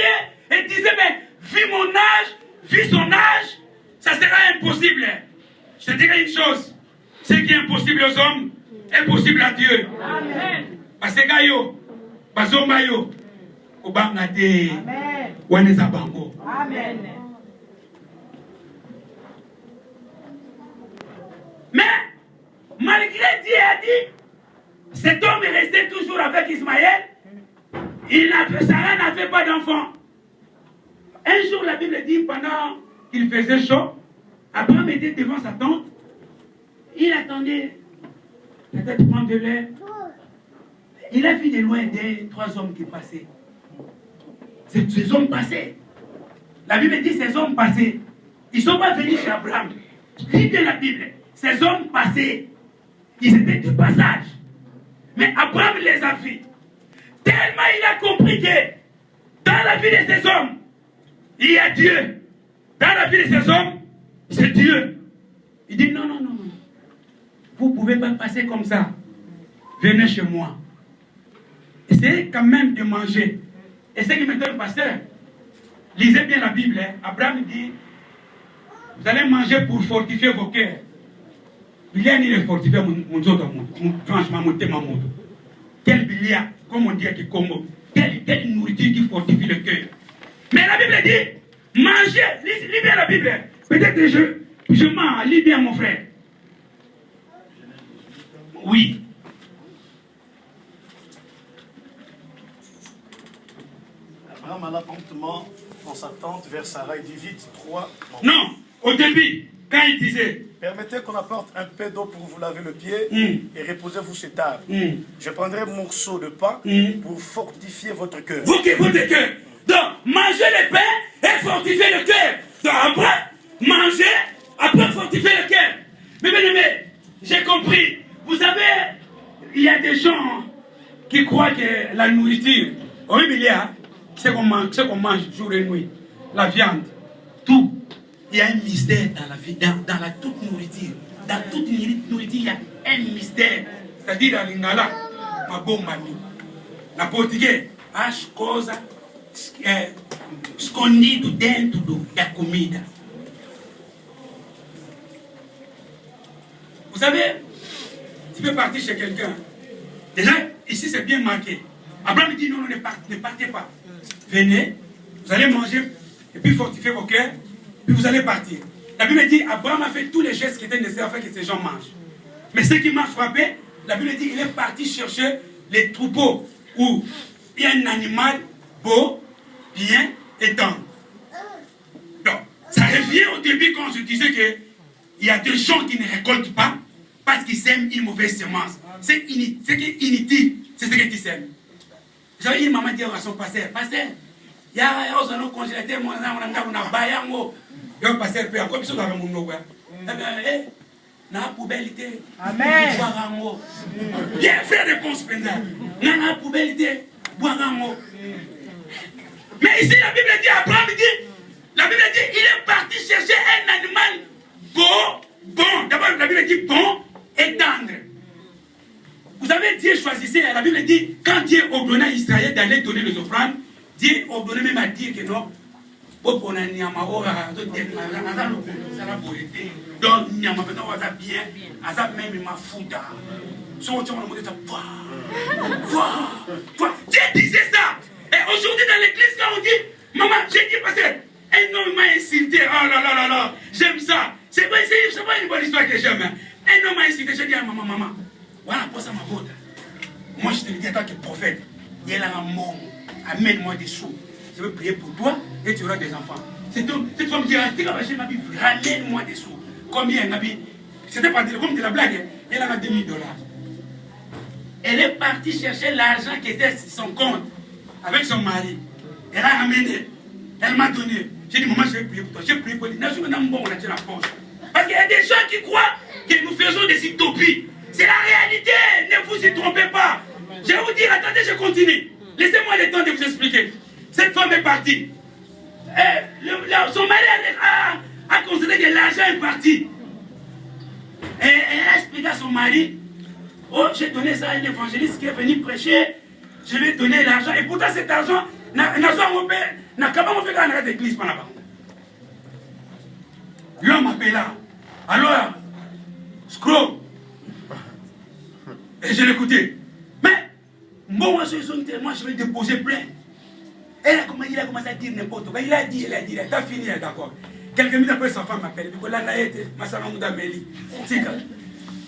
et disait, mais vu mon âge, vu son âge, ça sera impossible. Je te dirai une chose. Ce qui est impossible aux hommes est possible à Dieu. Amen. Parce que Gayo, Bazombayo, Obangade, Wanezabango. Amen. Mais, malgré Dieu a dit, cet homme est resté toujours avec Ismaël. Sarah n'avait pas d'enfant. Un jour, la Bible dit, pendant qu'il faisait chaud, Abraham était devant sa tente. Il attendait, peut-être prendre de l'air. Il a vu de loin 3 hommes qui passaient. Ces hommes passaient. La Bible dit, ces hommes passaient. Ils ne sont pas venus chez Abraham. Lis bien la Bible. Ces hommes passaient. Ils étaient de passage. Mais Abraham les a vus. Tellement il a compris que dans la vie de ces hommes, il y a Dieu. Dans la vie de ces hommes, c'est Dieu. Il dit non, non, non, non. Vous ne pouvez pas passer comme ça. Venez chez moi. Essayez quand même de manger. Et ce qui me donne, pasteur, lisez bien la Bible. Hein. Abraham dit, vous allez manger pour fortifier vos cœurs. Il y a ni fortifier franchement, mon thème. Quel billet, comme on dit à Kikongo, quelle nourriture qui fortifie le cœur. Mais la Bible dit, mangez, lis bien la Bible. Peut-être que je mens, lis bien mon frère. Oui. Abraham alla promptement dans sa tente vers Sarah. Il dit vite 3. Non, au début, quand il disait, permettez qu'on apporte un peu d'eau pour vous laver le pied et reposez-vous cette table. Je prendrai un morceau de pain pour fortifier votre cœur. Votre cœur. Donc, mangez le pain et fortifiez le cœur. Donc, après, manger, après fortifier le cœur. Mais bien aimé, j'ai compris. Vous savez, il y a des gens qui croient que la nourriture, oui, mais il y a ce qu'on mange jour et nuit, la viande, tout. Il y a un mystère dans la vie, dans la toute nourriture. Dans toute nourriture, il y a un mystère. C'est-à-dire dans l'ingala, ma bonne mamie. La portugais, as coisa escondido dentro da comida. Vous savez, tu peux partir chez quelqu'un. Déjà, ici c'est bien marqué. Abraham dit non, non, ne partez pas. Venez, vous allez manger, et puis fortifier vos cœurs, puis vous allez partir. La Bible dit, Abraham a fait tous les gestes qui étaient nécessaires afin que ces gens mangent. Mais ce qui m'a frappé, la Bible dit, il est parti chercher les troupeaux où il y a un animal beau, bien et tendre. Donc, ça revient au début quand je disais qu'il y a des gens qui ne récoltent pas parce qu'ils sèment une mauvaise semence. C'est inutile, c'est ce que tu sèmes. J'avais une maman dit à son pasteur, pasteur, il y a un congélateur, mon bayango. Il y a un pasteur, puis encore, il y a un monde. Na poubelle. Amen. Bien fait réponse pendant. Na poubelle. Mais ici la Bible dit, Abraham dit, La Bible dit, il est parti chercher un animal bon. D'abord, la Bible dit bon et tendre. Vous savez, Dieu choisissait, la Bible dit, quand Dieu ordonna à Israël d'aller donner les offrandes, Dieu ordonnait même à dire que non, donc, Nyama bien, même ma fouda. Dieu disait ça. Et aujourd'hui dans l'église, quand on dit, maman, j'ai dit parce qu'un homme m'a insulté. Oh là là là là, j'aime ça. C'est pas une bonne histoire que j'aime. Un homme m'a insulté, j'ai dit à maman, voilà pour ça ma faute. Moi je te le dis en tant que prophète, il y a un monde, amène-moi des sous. Je vais prier pour toi et tu auras des enfants. Cette femme qui a dit, ramène-moi des sous. Combien elle a dit? C'était pas comme de la blague, elle a $2000. Elle est partie chercher l'argent qui était sur son compte avec son mari. Elle a ramené, elle m'a donné. J'ai dit, maman, je vais prier pour toi. J'ai prié pour lui. Parce qu'il y a des gens qui croient que nous faisons des utopies. C'est la réalité, ne vous y trompez pas. Je vais vous dire, attendez, je continue. Laissez-moi le temps de vous expliquer. Cette femme est partie. Son mari a considéré que l'argent est parti. Et elle a expliqué à son mari, oh, j'ai donné ça à un évangéliste qui est venu prêcher, je lui ai donné l'argent. Et pourtant cet argent n'a pas fait qu'un arrêt d'église par là-bas. L'homme appela. Alors, Scro. Et je l'écoutais. Mais, moi je vais déposer plainte. Il a commencé à dire n'importe quoi. Il a dit, t'as fini, d'accord. Quelques minutes après, sa femme m'appelle.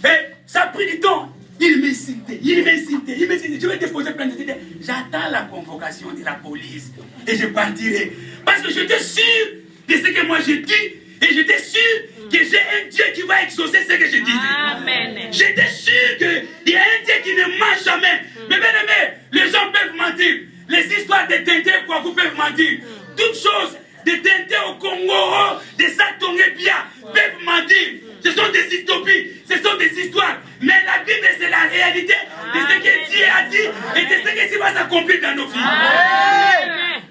Et ça a pris du temps. Il m'insultait. Je vais déposer plainte. J'attends la convocation de la police. Et je partirai. Parce que j'étais sûr de ce que moi j'ai dit. Et j'étais sûr que j'ai un Dieu qui va exaucer ce que je disais. Amen. J'étais sûr qu'il y a un Dieu qui ne ment jamais. Mais bien aimé, les gens peuvent mentir. Les histoires de Tintin, quoi, vous peuvent mentir. Toutes choses de Tintin au Congo, de Satongé bien, peuvent mentir. Ce sont des utopies, ce sont des histoires. Mais la Bible, c'est la réalité de ce que Dieu a dit et de ce qui va s'accomplir dans nos vies. Amen.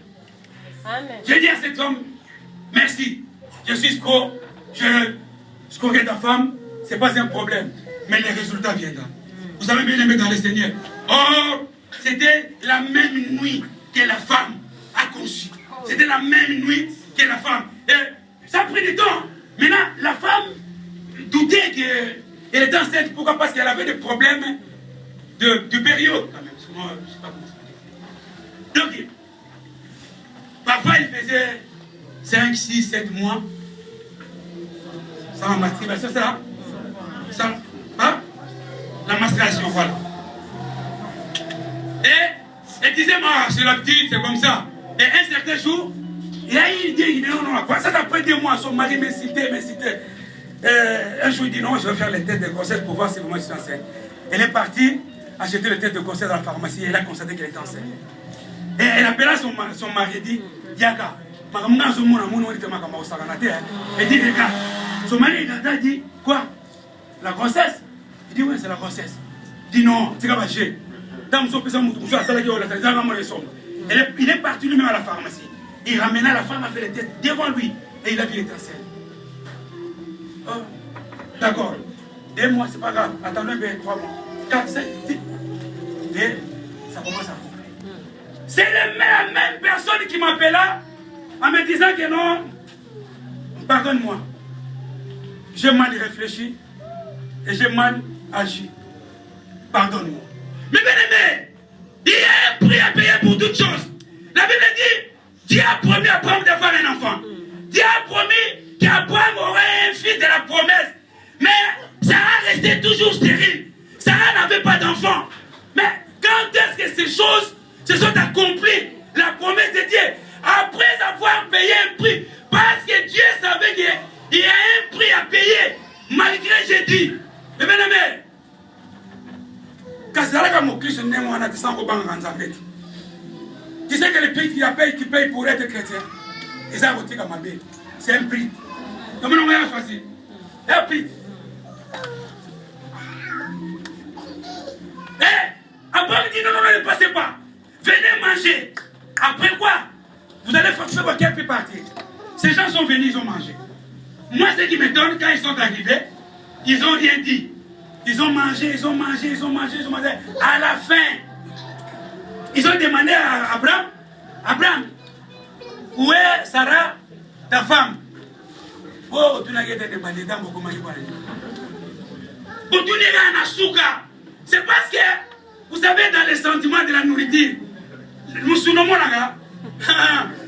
Amen. Je dis à cet homme, merci. Je suis Scro, je scorerai ta femme, ce n'est pas un problème. Mais les résultats viendront. Vous avez bien aimé dans le Seigneur. Oh, c'était la même nuit que la femme a conçu. C'était la même nuit que la femme. Et ça a pris du temps. Maintenant, la femme doutait qu'elle était enceinte. Pourquoi? Parce qu'elle avait des problèmes de période. Moi, je sais pas comment ça. Donc, parfois, il faisait 5, 6, 7 mois. Sans masturbation, c'est ça? Hein? La masturbation, voilà. Et elle disait, moi, c'est la petite, c'est comme ça. Et un certain jour, il a eu dit, non, quoi. Ça, après 2 mois, son mari m'incitait. Un jour, il dit, non, je vais faire les têtes de grossesse pour voir si vraiment je suis enceinte. Elle est partie acheter les têtes de grossesse dans la pharmacie et elle a constaté qu'elle était enceinte. Et elle appela son mari et dit, Yaka, elle dit, regarde. Son mari a dit, quoi? La grossesse? Il dit, oui, c'est la grossesse. Il dit, non, c'est pas j'ai. Il est parti lui-même à la pharmacie. Il ramena la femme à faire les tests devant lui. Et il a vu qu'elle était enceinte. Oh, d'accord. 2 mois, c'est pas grave. Attendez un peu, 3 mois. 4, 5, 10. Et ça commence à couper. C'est la même personne qui m'appela en me disant que non, pardonne-moi. J'ai mal réfléchi et j'ai mal agi. Pardonne-moi. Mais bien aimé, il y a un prix à payer pour toutes choses. La Bible dit, Dieu a promis à Abraham d'avoir un enfant. Dieu a promis qu'Abraham aurait un fils de la promesse. Mais Sarah restait toujours stérile. Sarah n'avait pas d'enfant. Mais quand est-ce que ces choses se sont accomplies? La promesse de Dieu, après avoir payé un prix, parce que Dieu savait qu'il y a un prix à payer, malgré j'ai dit. Mais bien aimé, tu sais que le prix qui paye pour être chrétien, c'est un prix. Comment on va choisir? Un prix. Abraham dit non, ne passez pas. Venez manger. Après quoi? Vous allez faire quoi? Quel peut partir? Ces gens sont venus, ils ont mangé. Moi, ce qui m'étonne, quand ils sont arrivés, ils n'ont rien dit. Ils ont mangé, ils ont mangé, ils ont mangé, ils ont mangé. À la fin, ils ont demandé à Abraham, Abraham, où est Sarah, ta femme? Oh, tu n'as pas demandé dans beaucoup de temps. C'est parce que, vous savez, dans les sentiments de la nourriture, nous sommes là.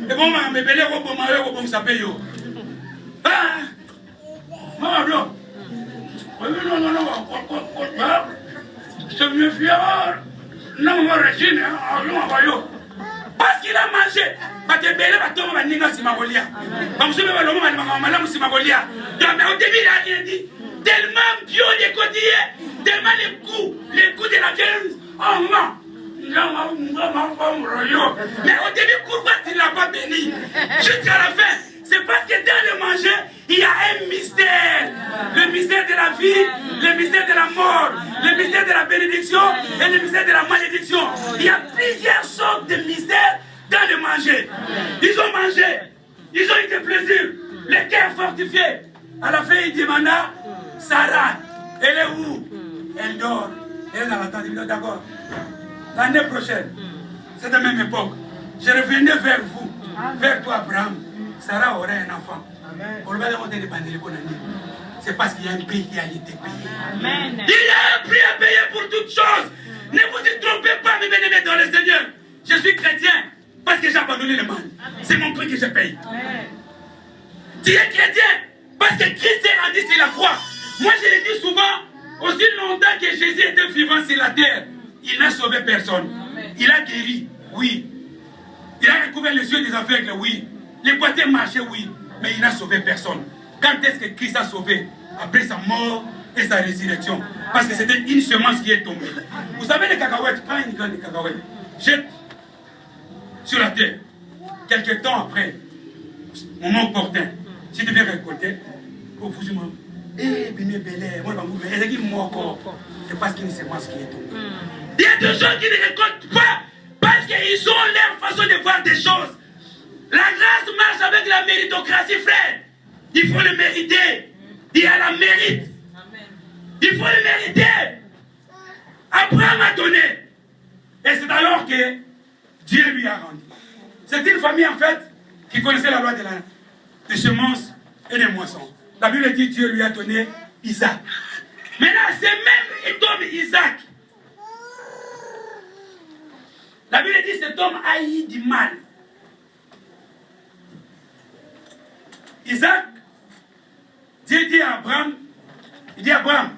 Et bon, mais belé, bon, ça paye. Ah, maman, non. Non, je me fier. Non, mon régime, parce qu'il a mangé. Parce que belé va tomber à Ninga Simagolia. Comme je me vois l'homme, Simagolia. Mais au début, il n'a rien dit. Tellement bio les côtiers, tellement les coups de la viande. Oh non. Mais au début, pourquoi tu ne l'as pas béni? Jusqu'à la fin. C'est parce que dans le manger, il y a un mystère. Le mystère de la vie, le mystère de la mort, le mystère de la bénédiction et le mystère de la malédiction. Il y a plusieurs sortes de mystères dans le manger. Ils ont mangé, ils ont eu du plaisir, le cœur fortifié. À la fin, il demanda, Sarah, elle est où? Elle dort. Elle est dans la tente. Il dit, d'accord. L'année prochaine, c'est de la même époque, je reviendrai vers vous, vers toi, Abraham. Sarah aurait un enfant. C'est parce qu'il y a un prix qui a été payé. Amen. Il y a un prix à payer pour toutes choses. Ne vous y trompez pas, mes bien-aimés dans le Seigneur. Je suis chrétien parce que j'ai abandonné le mal. C'est mon prix que je paye. Amen. Tu es chrétien parce que Christ est rendu sur la croix. Moi, je le dis souvent, aussi longtemps que Jésus était vivant sur la terre, il n'a sauvé personne. Amen. Il a guéri, oui. Il a recouvert les yeux des aveugles, oui. Les boiteux marchaient, oui. Mais il n'a sauvé personne. Quand est-ce que Christ a sauvé? Après sa mort et sa résurrection. Parce que c'était une semence qui est tombée. Vous savez, les cacahuètes, prends une grande cacahuète, jette sur la terre. Quelques temps après, moment opportun, si tu viens récolter, oh, vous c'est parce qu'il y a une semence qui est tombée. Il y a des gens qui ne récoltent pas parce qu'ils ont leur façon de voir des choses. La grâce marche avec la méritocratie, frère. Il faut le mériter. Il y a la mérite. Il faut le mériter. Abraham a donné. Et c'est alors que Dieu lui a rendu. C'est une famille, en fait, qui connaissait la loi des semences et des moissons. La Bible dit que Dieu lui a donné Isaac. Maintenant, c'est même l'homme Isaac. La Bible dit que cet homme haït du mal. Isaac, Dieu dit à Abraham, il dit à Abraham,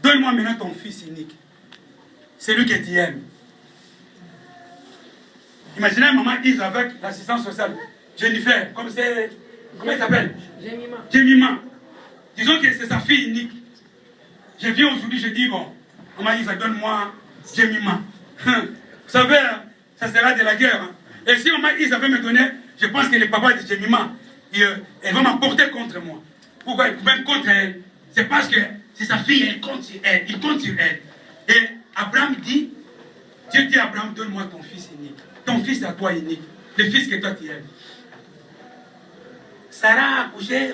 donne-moi maintenant ton fils unique, celui que tu aimes. Imaginez maman Isa avec l'assistance sociale, Jennifer, comment il s'appelle? Jemima. Disons que c'est sa fille unique. Je viens aujourd'hui, je dis, bon, maman Isa, donne-moi Jemima. Vous savez, ça sera de la guerre. Hein. Et si maman Isa veut me donner, je pense que le papa de Jemima, elle va m'apporter contre moi. Pourquoi? Même contre elle. C'est parce que c'est sa fille, elle compte sur elle. Il compte sur elle. Et Abraham dit, Dieu dit à Abraham, donne-moi ton fils unique. Ton fils à toi unique. Le fils que toi tu aimes. Sarah a accouché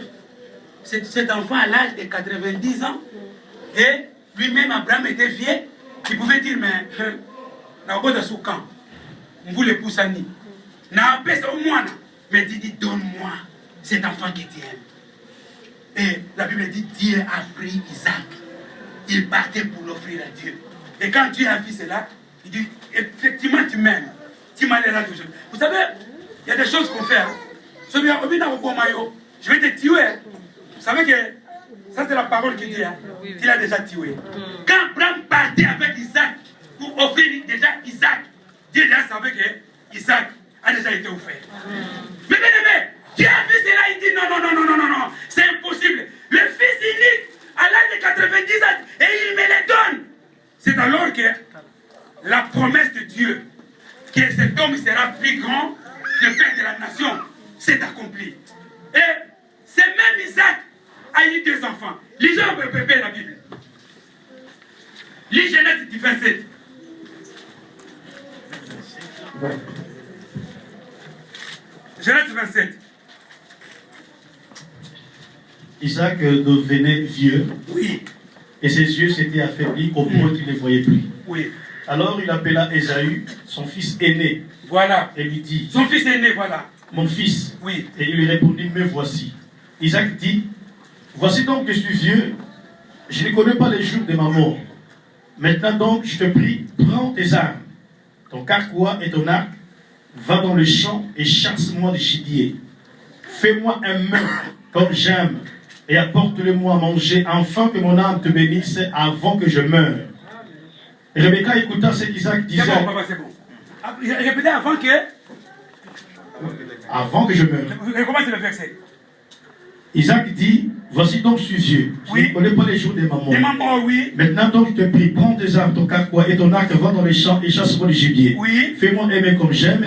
cet enfant à l'âge de 90 ans. Et lui-même, Abraham était vieux. Il pouvait dire, mais, n'a pas de soukan. On vous l'épouse à ni. N'a pas ça au moins. Mais dit, donne-moi cet enfant que tu aimes. Et la Bible dit, Dieu a pris Isaac. Il partait pour l'offrir à Dieu. Et quand Dieu a vu cela, il dit, effectivement, tu m'aimes. Tu m'as l'air là toujours. Vous savez, il y a des choses qu'on fait. Je vais te tuer. Vous savez que ça, c'est la parole qui dit. Hein? Il a déjà tué. Quand Abraham partait avec Isaac pour offrir déjà Isaac, Dieu déjà savait que Isaac a déjà été offert. Mais bien aimé, Dieu a vu cela, il dit non, c'est impossible. Le fils unique, à l'âge de 90 ans, et il me le donne. C'est alors que la promesse de Dieu, que cet homme sera plus grand que le père de la nation, s'est accomplie. Et c'est même Isaac a eu 2 enfants. Lisez un peu la Bible. Lis Genèse 27. Genèse 27. Isaac devenait vieux. Oui. Et ses yeux s'étaient affaiblis au point qu'il ne voyait plus. Oui. Alors il appela Ésaü, son fils aîné. Voilà. Et lui dit, son fils aîné, voilà. Mon fils. Oui. Et il lui répondit, me voici. Isaac dit, voici donc que je suis vieux, je ne connais pas les jours de ma mort. Maintenant donc, je te prie, prends tes armes, ton carquois et ton arc, va dans le champ et chasse-moi du gibier. Fais-moi un meuble comme j'aime et apporte-le-moi à manger, afin que mon âme te bénisse avant que je meure. Rebecca écouta ce qu'Isaac disait. C'est bon, papa, c'est bon. Répétez avant que... Avant que je meure. Recommence le verset. Isaac dit, voici donc je suis vieux. Je ne connais pas les jours de ma mort. De ma mort, oui. Maintenant donc je te prie, prends tes armes, ton carquois et ton arc, va dans les champs et chasse-moi du gibier. Oui. Fais-moi aimer comme j'aime.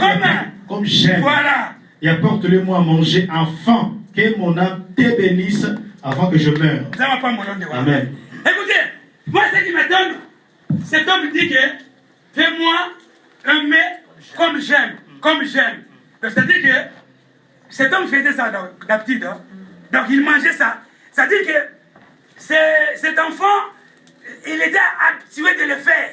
Comme j'aime. Voilà. Et apporte-le-moi à manger, afin que mon âme te bénisse avant que je meure. Amen. Écoutez, moi ce qui me donne, cet homme dit que fais-moi aimer comme j'aime, comme j'aime. C'est-à-dire que cet homme faisait ça d'habitude. Hein? Donc il mangeait ça. C'est-à-dire que cet enfant, il était habitué de le faire.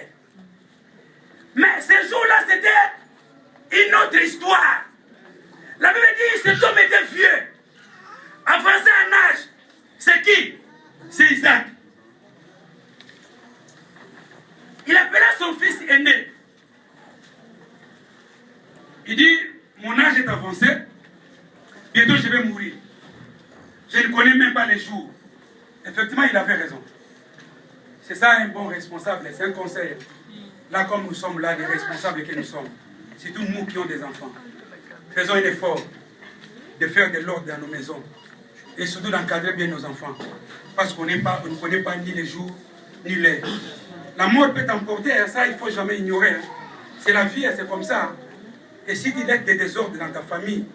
Mais ce jour-là, c'était une autre histoire. La Bible dit que cet homme était vieux, avancé en âge. C'est qui? C'est Isaac. Il appela son fils aîné. Il dit, mon âge est avancé, bientôt je vais mourir. Je ne connais même pas les jours. Effectivement, il avait raison. C'est ça un bon responsable, c'est un conseil. Là, comme nous sommes là, les responsables que nous sommes, surtout nous qui avons des enfants, faisons un effort de faire de l'ordre dans nos maisons et surtout d'encadrer bien nos enfants. Parce qu'on ne connaît pas ni les jours, ni l'heure. La mort peut t'emporter, ça il ne faut jamais ignorer. C'est la vie, c'est comme ça. Et si tu laisses des désordres dans ta famille,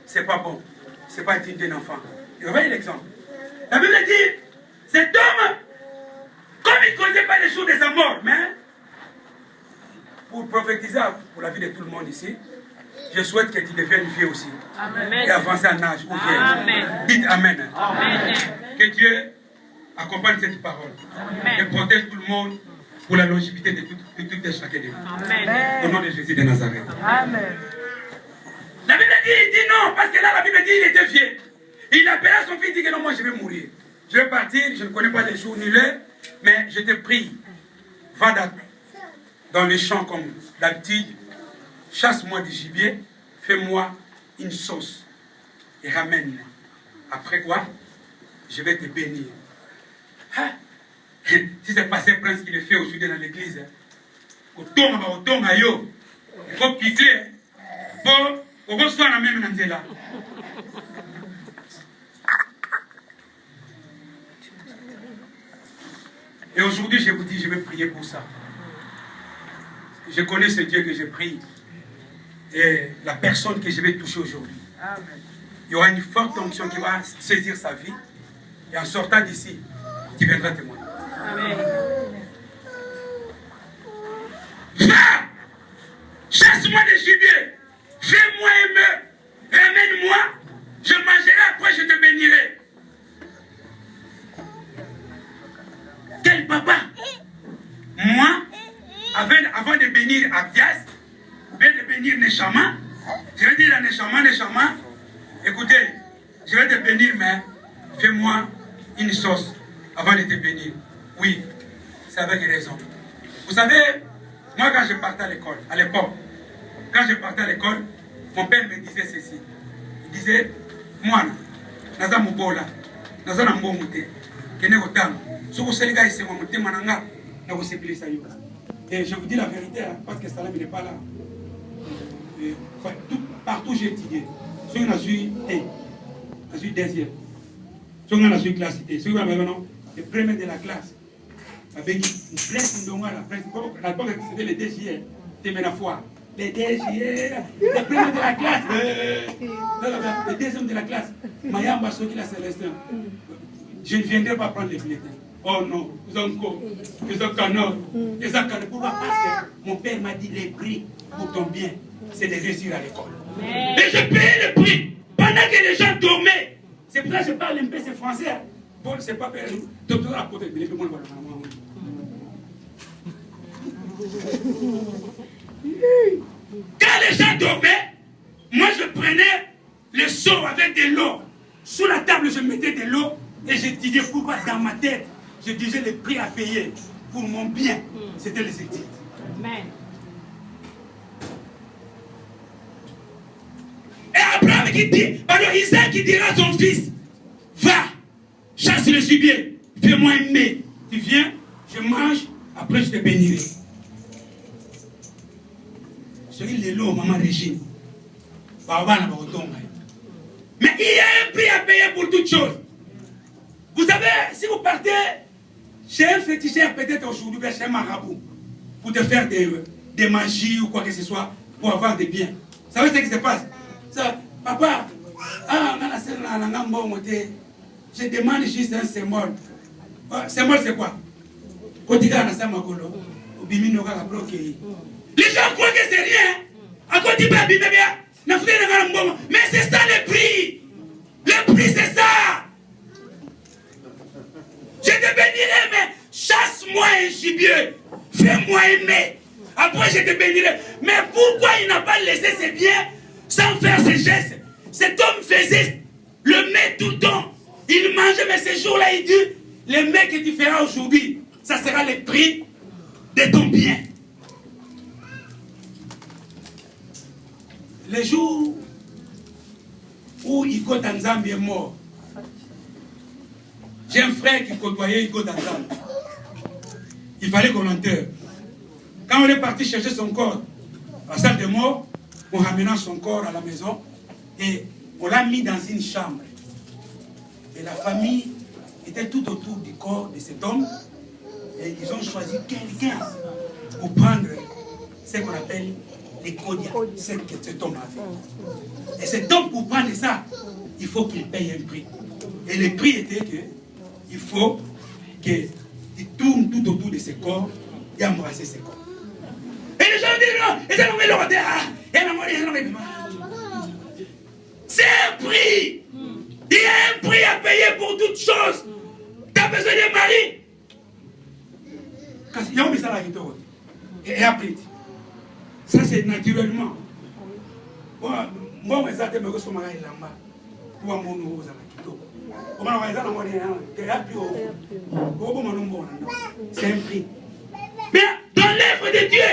c'est pas bon. C'est pas digne d'un enfant. Et voyez l'exemple. La Bible dit, cet homme, comme il ne connaissait pas les jours de sa mort, mais pour prophétiser pour la vie de tout le monde ici, je souhaite que tu deviennes vieux aussi. Amen. Et avancer en âge ou vieux. Amen. Dites Amen. Amen. Que Dieu accompagne cette parole. Amen. Et protège tout le monde pour la longévité de tout et chacun de nous. Au nom de Jésus de Nazareth. Amen. La Bible dit non, parce que là la Bible dit il était vieux. Il appela son fils, il dit que non, moi je vais mourir. Je vais partir, je ne connais pas les jours ni l'heure, mais je te prie, va dans les champs comme d'habitude, chasse-moi du gibier, fais-moi une sauce et ramène-moi. Après quoi, je vais te bénir. Hein? Si c'est pas ce prince qui le fait aujourd'hui dans l'église, il faut quitter pour qu'on soit la même dans là. Et aujourd'hui, je vous dis, je vais prier pour ça. Je connais ce Dieu que je prie et la personne que je vais toucher aujourd'hui. Il y aura une forte onction qui va saisir sa vie et en sortant d'ici, tu viendras témoigner. Amen. Va! Chasse-moi des gibiers! Fais-moi aimer! Ramène-moi! Je mangerai, après je te bénirai. Quel papa? Moi, avant de bénir Abdias, de bénir Neshama, je vais dire à Neshama, écoutez, je vais te bénir, mais fais-moi une sauce avant de te bénir. Oui, c'est avec raison. Vous savez, moi quand je partais à l'école, à l'époque, mon père me disait ceci. Il disait, moi, naza mubola, naza na mbomute, kene otam, soko seliga ise mo mutema nanga, na kosepelisa yo. Et je vous dis la vérité, hein, parce que Salam n'est pas là. Partout j'ai étudié. Ceux qui ont su T, ont su deuxième. Ceux qui ont su classe T, ceux qui ont le premier de la classe. Avec une presse, la l'époque c'était les DJR, t'es la foi. Les DJR, les premiers de la classe. Les deuxièmes de la classe. Mayamba Soki la Célestin. Je ne viendrai pas prendre les bulletins. Oh non, ils ont encore, ils ont canard, ils ont canard. Pourquoi? Parce que mon père m'a dit les prix pour ton bien, c'est de réussir à l'école. Et je payais le prix pendant que les gens dormaient. C'est pour ça que je parle un peu ce français. Paul, c'est pas père. Docteur apôtre, il est plus moi. Quand les gens dormaient, moi je prenais le seau avec de l'eau. Sous la table, je mettais de l'eau et je disais pourquoi dans ma tête, je disais les prix à payer pour mon bien. C'était les études. Amen. Et Abraham qui dit, pardon, Isaac qui dira à son fils, va, chasse le gibier, fais-moi aimer. Tu viens, je mange, après je te bénirai. C'est le lot, maman Régine. Mais il y a un prix à payer pour toutes choses. Vous savez, si vous partez chez un féticheur, peut-être aujourd'hui, chez un marabout, pour te faire des magies ou quoi que ce soit, pour avoir des biens. Vous savez ce qui se passe? Ça, papa, je demande juste un symbole. Symbole, c'est quoi? Les gens croient que c'est rien. À côté de mais c'est ça le prix. Le prix, c'est ça. Je te bénirai, mais chasse-moi un gibier. Fais-moi aimer. Après, je te bénirai. Mais pourquoi il n'a pas laissé ses biens sans faire ses gestes? Cet homme faisait le mets tout le temps. Il mangeait, mais ces jours-là, il dit, le mets que tu feras aujourd'hui, ça sera le prix de ton bien. Le jour où Iko Tanzambi est mort, j'ai un frère qui côtoyait Iko Tanzambi. Il fallait qu'on l'enterre. Quand on est parti chercher son corps à la salle de mort, on ramena son corps à la maison et on l'a mis dans une chambre. Et la famille était tout autour du corps de cet homme et ils ont choisi quelqu'un pour prendre ce qu'on appelle les Kodia, ce que cet homme a fait. Et cet homme, pour prendre ça, il faut qu'il paye un prix. Et le prix était qu'il faut qu'il tourne tout autour de ses corps et embrasser ses corps. Et les gens disent non, et ça nous met le retard. C'est un prix. Il y a un prix à payer pour toutes choses. Tu as besoin d'un mari. Il y a un message et après. Ça c'est naturellement. Moi, je suis un peu comme c'est un prix. Mais dans l'œuvre de Dieu,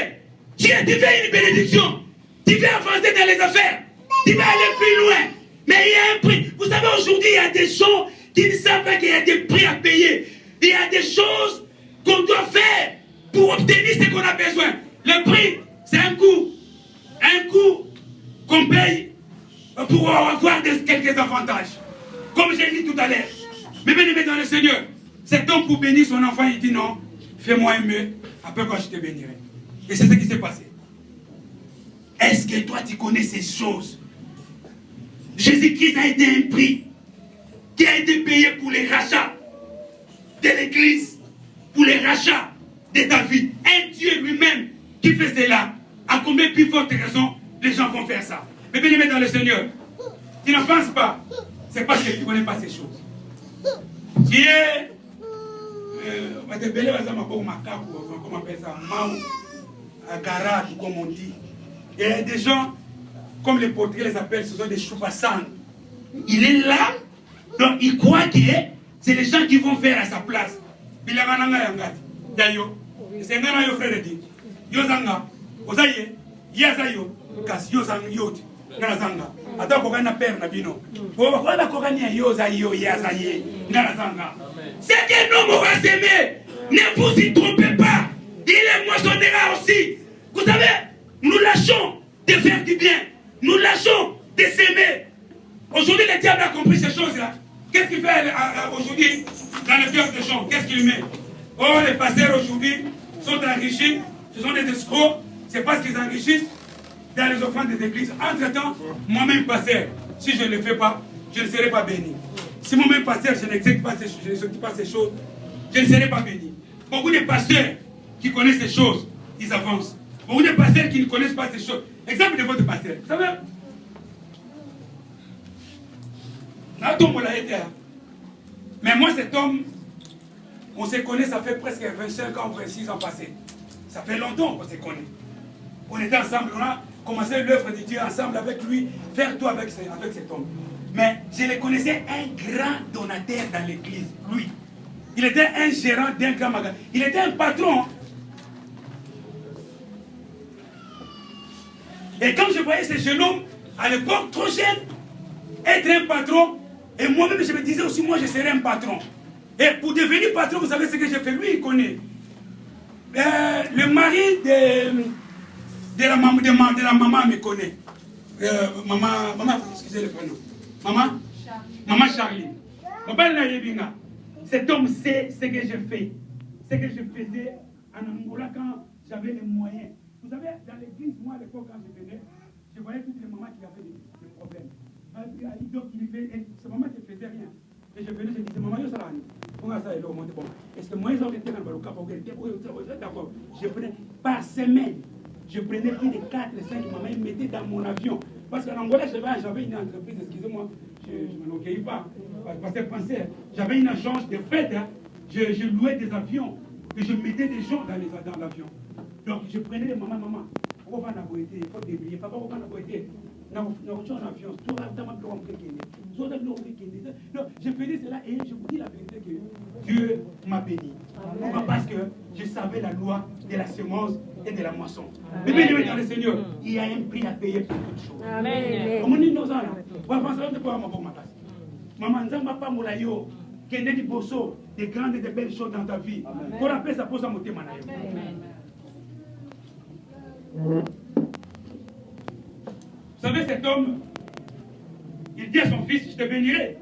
tu fais une bénédiction. Tu veux avancer dans les affaires. Tu vas aller plus loin. Mais il y a un prix. Vous savez, aujourd'hui, il y a des gens qui ne savent pas qu'il y a des prix à payer. Il y a des choses qu'on doit faire pour obtenir ce qu'on a besoin. Le prix, c'est un coût. Un coût qu'on paye pour avoir quelques avantages. Comme j'ai dit tout à l'heure. Mais bien aimé dans le Seigneur, cet homme pour bénir son enfant, il dit non, fais-moi aimer, après quoi je te bénirai. Et c'est ce qui s'est passé. Est-ce que toi tu connais ces choses? Jésus-Christ a été un prix qui a été payé pour les rachats de l'Église, pour les rachats de David. Un Dieu lui-même qui fait cela. À combien plus forte raison les gens vont faire ça? Mais bien aimé dans le Seigneur, tu ne penses pas, c'est parce que tu ne connais pas ces choses. Tu es, on appelle ça, comme on dit. Il y a des gens, comme les portugais les appellent, ce sont des choupassans. Il est là, donc il croit que c'est les gens qui vont faire à sa place. C'est un frère de Dieu. Yozanga, Ozaye, Yazayo, Kas Yozang Yot, Narazanga. Attends, qu'on a un père, Nabino. Pourquoi qu'on a Yozayo, Yazaye, Narazanga. C'est que nous m'aura aimé. Ne vous y trompez pas. Il est moissonnera aussi. Vous savez, nous lâchons de faire du bien. Nous lâchons de s'aimer. Aujourd'hui, le diable a compris ces choses-là. Qu'est-ce qu'il fait aujourd'hui dans le cœur des gens? Qu'est-ce qu'il met? Oh, les pasteurs aujourd'hui sont enrichis. Ce sont des escrocs. C'est parce qu'ils enrichissent dans les offrandes des églises. Entre-temps, moi-même pasteur, si je ne le fais pas, je ne serai pas béni. Si moi-même pasteur, je n'exécute pas ces choses, je ne serai pas béni. Beaucoup de pasteurs qui connaissent ces choses, ils avancent. Beaucoup de pasteurs qui ne connaissent pas ces choses. Exemple de votre pasteur. Vous savez, Mais moi, cet homme, on se connaît, ça fait presque 25 ans, 26 ans passés. Ça fait longtemps qu'on se connaît. On était ensemble, on a commencé l'œuvre de Dieu ensemble avec lui, faire tout avec cet homme. Mais je le connaissais un grand donateur dans l'église, lui. Il était un gérant d'un grand magasin. Il était un patron. Et quand je voyais ce jeune homme, à l'époque trop jeune, être un patron, et moi-même je me disais aussi, moi je serais un patron. Et pour devenir patron, vous savez ce que j'ai fait? Lui, il connaît. Le mari de la maman me connaît. Maman, excusez le prénom. Maman Charlie. Cet homme sait ce que je fais. Ce que je faisais en Angola quand j'avais les moyens. Vous savez, dans l'église, moi à l'époque, quand je venais, je voyais toutes les mamans qui avaient des problèmes. Donc, ces mamans ne faisaient rien. Et je venais, je disais, maman, est-ce que moi, ils été dans le cap? D'accord. Je prenais par semaine, je prenais plus de 4 5 mamans, ils mettaient dans mon avion. Parce qu'en Angola, j'avais une entreprise, excusez-moi, je ne m'ennuie pas, parce que pensez, j'avais une agence de fête, hein, je louais des avions, et je mettais des gens dans l'avion. Donc je prenais les mamans, pourquoi pas il faut débrouiller, papa, pourquoi pas non, avion, non, je faisais cela et je vous dis la vérité que Dieu m'a béni. Pourquoi? Parce que je savais la loi de la semence et de la moisson. Mais bien aimé dans le Seigneur, il y a un prix à payer pour toutes choses. Amen. Comme on dit nos enfants, on va penser à ma place. Maman, Nzamba pas moulayo, qu'il y ait des grandes et de belles choses dans ta vie. Pour rappeler ça pose à mon témoin. Vous savez, cet homme, il dit à son fils, je te bénirai.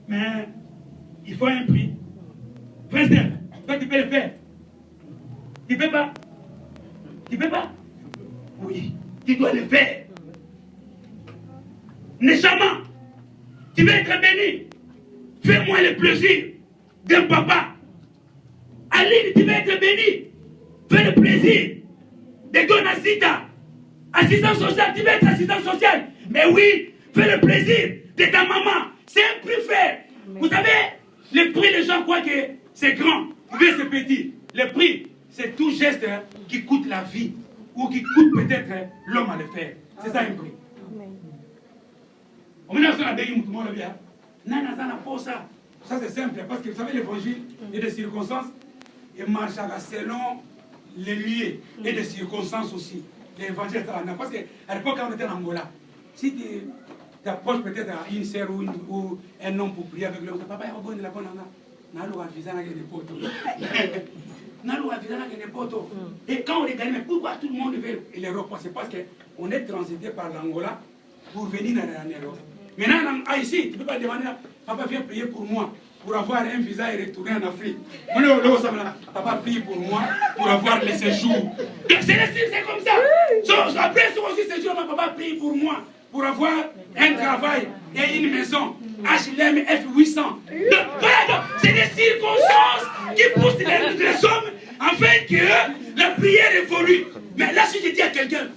Mais il faut un prix. Frère, toi tu peux le faire. Tu peux pas. Tu peux pas. Oui, tu dois le faire. Néchamment, tu veux être béni. Fais-moi le plaisir d'un papa. Aline, tu veux être béni. Fais le plaisir de ton assistant. Assistant social, tu veux être assistant social. Mais oui, fais le plaisir de ta maman. C'est un prix fait. Vous savez, le prix, les gens croient que c'est grand, ou bien c'est petit. Le prix, c'est tout geste qui coûte la vie, ou qui coûte peut-être l'homme à le faire. C'est ça un prix. Ça c'est simple, parce que vous savez, l'évangile et des circonstances, il marche selon les lieux et des circonstances aussi. L'évangile, parce qu'à l'époque, quand on était en Angola, si tu t'approches peut-être à une sœur ou un homme pour prier avec lui, papa, il va bonne la bonne et quand on est gagné, mais pourquoi tout le monde veut l'Europe? C'est parce qu'on est transité par l'Angola pour venir en Europe. Maintenant, ici, tu ne peux pas demander, papa, viens prier pour moi, pour avoir un visa et retourner en Afrique. Papa, prie pour moi, pour avoir le séjour. C'est comme ça. Après, sur aussi séjour, papa, prie pour moi, pour avoir un travail et une maison. HLM F800. C'est des circonstances qui poussent les hommes afin que la prière évolue. Mais là, si je dis à quelqu'un,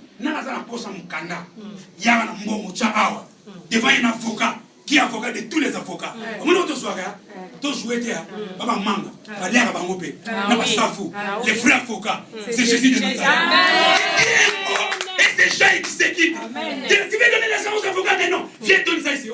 devant un avocat, qui est avocat de tous les avocats. Les frères avocats, c'est Jésus de Nazareth. Et ces gens qui s'équipent. Tu veux donner les gens aux avocats? Mais non, viens donner ça ici.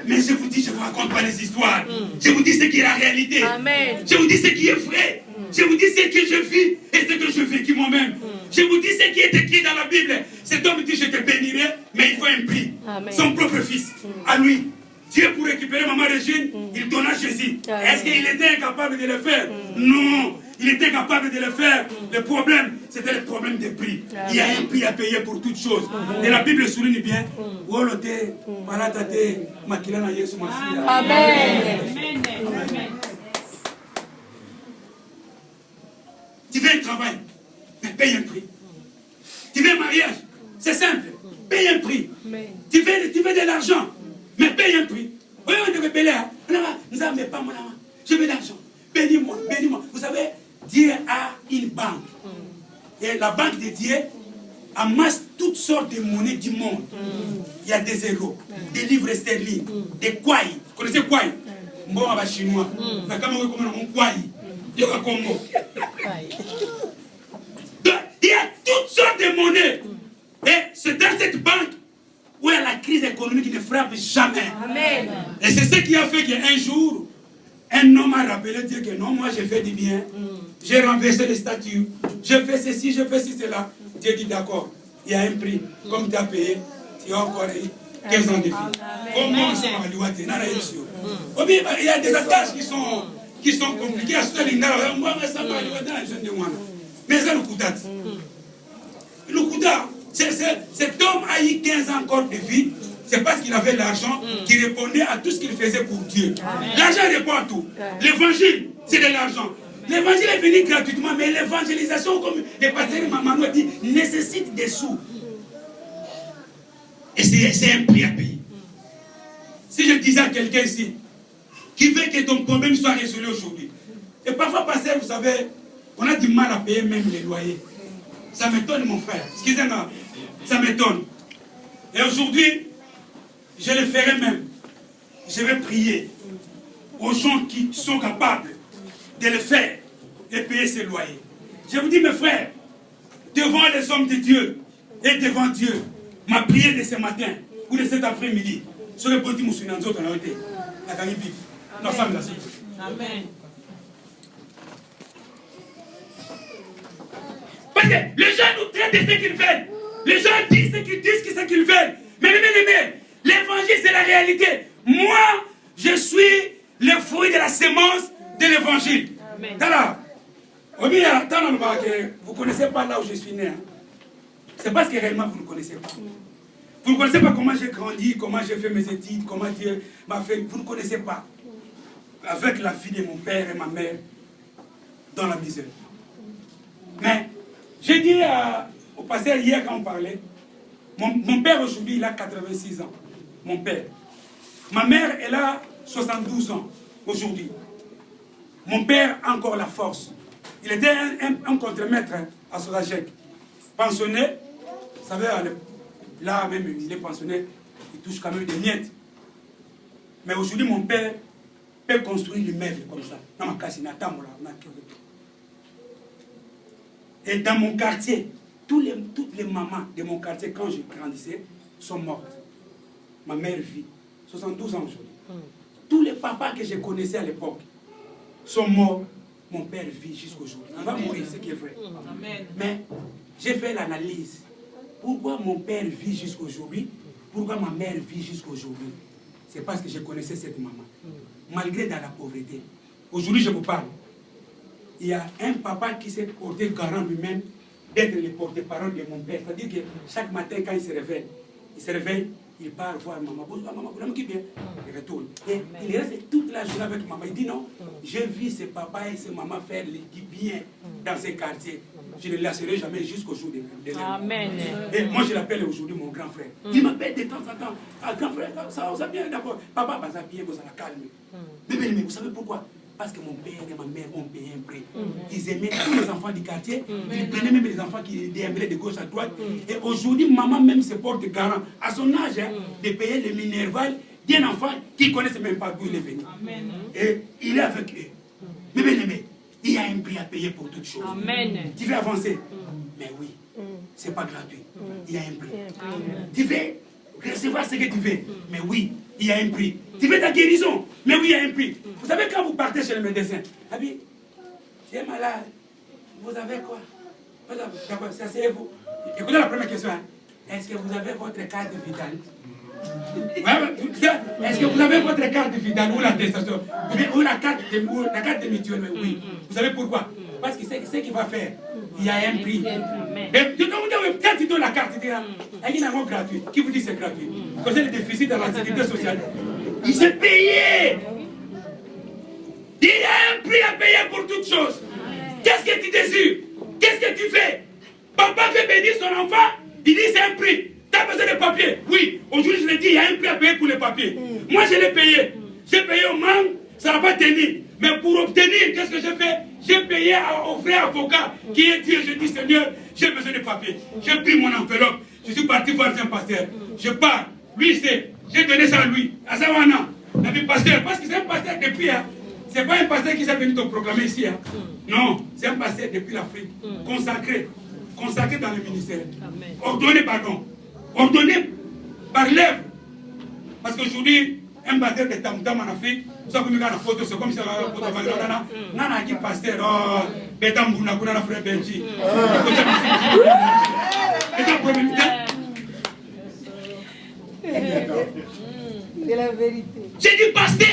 Mais je vous dis, je ne vous raconte pas les histoires. Je vous dis ce qui est la réalité. Amen. Je vous dis ce qui est vrai. Je vous dis ce que je vis et ce que je vécu moi-même. Je vous dis ce qui est écrit dans la Bible. Cet homme dit, je te bénirai, mais il faut un prix. Amen. Son propre fils, à lui. Dieu, pour récupérer maman Régine, il donna Jésus. Est-ce qu'il était incapable de le faire? Non, il était capable de le faire. Le problème, c'était le problème des prix. Il y a un prix à payer pour toutes choses. Et la Bible souligne bien. Amen. Tu veux un travail, mais paye un prix. Tu veux un mariage, c'est simple, paye un prix. Tu veux de l'argent, mais paye un prix. Oui, on devait payer. Je veux de l'argent. Bénis-moi, bénis-moi. Vous savez, Dieu a une banque. Et la banque de Dieu, amasse toutes sortes de monnaies du monde. Il y a des euros, des livres sterling, des kwai. Vous connaissez kwai? Bon, on va chinois. Il y a toutes sortes de monnaies. Et c'est dans cette banque où il y a la crise économique qui ne frappe jamais. Amen. Et c'est ce qui a fait qu'un jour, un homme a rappelé Dieu que non, moi j'ai fait du bien. J'ai renversé les statues. J'ai fait ceci, j'ai fait cela. Dieu dit d'accord, il y a un prix. Comme tu as payé, tu as encore 15 ans de vie. Comment ça va lui? Il y a des attaches qui sont compliquées. Mais c'est le Koudat. Le Koudat, cet homme a eu 15 ans encore de vie. C'est parce qu'il avait l'argent qui répondait à tout ce qu'il faisait pour Dieu. L'argent répond à tout. L'évangile, c'est de l'argent. L'évangile est venu gratuitement, mais l'évangélisation, comme le pasteur Mamano dit, nécessite des sous. Et c'est un prix à payer. Si je disais à quelqu'un ici, qui veut que ton problème soit résolu aujourd'hui, et parfois, pasteur, vous savez, on a du mal à payer même les loyers. Ça m'étonne, mon frère. Excusez-moi, ça m'étonne. Et aujourd'hui, je le ferai même. Je vais prier aux gens qui sont capables de le faire et payer ses loyers. Je vous dis, mes frères, devant les hommes de Dieu et devant Dieu, ma prière de ce matin ou de cet après-midi, sur le petit Moussounanzo, on a été la gagné Bible. Amen. Parce que les gens nous traitent de ce qu'ils veulent. Les gens disent ce qu'ils veulent. Mais l'évangile, c'est la réalité. Moi, je suis le fruit de la sémence de l'évangile. Vous ne connaissez pas là où je suis né. Hein. C'est parce que réellement vous ne connaissez pas. Vous ne connaissez pas comment j'ai grandi, comment j'ai fait mes études, comment Dieu m'a fait. Vous ne connaissez pas. Avec la vie de mon père et ma mère dans la misère. Mais j'ai dit au pasteur hier quand on parlait, mon père aujourd'hui il a 86 ans. Mon père. Ma mère elle a 72 ans aujourd'hui. Mon père a encore la force. Il était un contremaître à Sorajek. Pensionné, vous savez, là même il est pensionné, il touche quand même des miettes. Mais aujourd'hui mon père peut construire l'immeuble comme ça. Et dans mon quartier, toutes les mamans de mon quartier, quand je grandissais, sont mortes. Ma mère vit, 72 ans aujourd'hui. Tous les papas que je connaissais à l'époque sont morts. Mon père vit jusqu'aujourd'hui. Il va mourir, ce qui est vrai. Amen. Mais j'ai fait l'analyse. Pourquoi mon père vit jusqu'aujourd'hui? Pourquoi ma mère vit jusqu'aujourd'hui? C'est parce que je connaissais cette maman. Malgré dans la pauvreté. Aujourd'hui, je vous parle. Il y a un papa qui s'est porté garant lui-même d'être le porte-parole de mon père. C'est-à-dire que chaque matin, quand il se réveille, il part voir maman. Maman qui vient, il retourne. Et il reste toute la journée avec maman. Il dit non, j'ai vu ce papa et ce maman faire du bien dans ces quartiers. Je ne le laisserai jamais jusqu'au jour de Amen. Et moi, je l'appelle aujourd'hui mon grand frère. Il m'appelle de temps en temps. Ah, grand frère, ça va bien, d'accord. Papa, ça va bien, ça va calmer. Mais vous savez pourquoi? Parce que mon père et ma mère ont payé un prix. Ils aimaient tous les enfants du quartier. Ils prenaient même les enfants qui déambulaient de gauche à droite. Et aujourd'hui, maman même se porte garant à son âge de payer le minerval d'un enfant qui ne connaissait même pas d'où il est venu. Et il est avec eux. Mais bien aimé, il y a un prix à payer pour toutes choses. Amen. Tu veux avancer? Mais oui, ce n'est pas gratuit. Il y a un prix. Tu veux recevoir ce que tu veux? Mais oui, il y a un prix. Tu veux ta guérison? Mais oui, il y a un prix. Vous savez, quand vous partez chez le médecin, Abi, tu es malade, vous avez quoi? D'accord, c'est asseyez-vous. Écoutez la première question. Est-ce que vous avez votre carte vitale? Est-ce que vous avez votre carte vitale ou l'attestation? Ou la carte de mutuelle? Oui. Vous savez pourquoi? Parce que c'est ce qu'il va faire. Il y a un prix. Quand tu donnes la carte, il y a un mot gratuit. Qui vous dit c'est gratuit? Vous connaissez le déficit dans la sécurité sociale? Il s'est payé. Il y a un prix à payer pour toutes choses. Qu'est-ce que tu désires? Qu'est-ce que tu fais? Papa veut bénir son enfant, il dit c'est un prix. Tu as besoin de papiers? Oui. Aujourd'hui, je l'ai dit, il y a un prix à payer pour les papiers. Moi, je l'ai payé. J'ai payé au manque, ça ne va pas tenir. Mais pour obtenir, qu'est-ce que j'ai fait? J'ai payé au vrai avocat qui est Dieu. Je dis, Seigneur, j'ai besoin de papiers. J'ai pris mon enveloppe. Je suis parti voir un pasteur. Je pars. Lui, j'ai donné ça à lui. À Zawana, le pasteur. Parce que c'est un pasteur depuis. C'est pas un pasteur qui s'est venu te proclamer ici. Non, c'est un pasteur depuis l'Afrique. Consacré. Consacré dans le ministère. Amen. Ordonné, pardon. Ordonné par l'œuvre. Parce qu'aujourd'hui, un pasteur de tam-tam en Afrique, c'est comme si la photo, c'est comme si la photo de Nana qui pasteur, oh, Betam Bouna, frère Benji. C'est la vérité. J'ai dit, pasteur,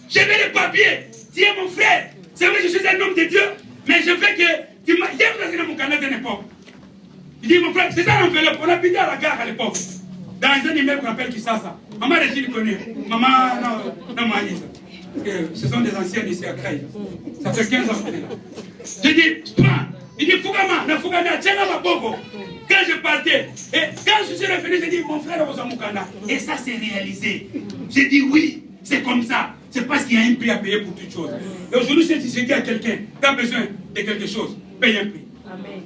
j'ai mis les papiers. Tu es mon frère. C'est vrai, je suis un homme de Dieu, mais je veux que tu m'as. J'ai dans mon canal d'une époque. Il dit, mon frère, c'est ça l'enveloppe. On habitait à la gare à l'époque. Dans un immeuble qu'on appelle Kisasa. Maman Régine connaît. Maman, non, Maïs. Ce sont des anciennes ici à Craï. Ça fait 15 ans qu'on est là. J'ai dit, prends. Il dit, Fougama, tiens ma bobo. Quand je partais, et quand je suis revenu, j'ai dit, mon frère Osamukana. Et ça s'est réalisé. J'ai dit, oui, c'est comme ça. C'est parce qu'il y a un prix à payer pour toute chose. Et aujourd'hui, si tu dis à quelqu'un, tu as besoin de quelque chose, paye un prix. Amen.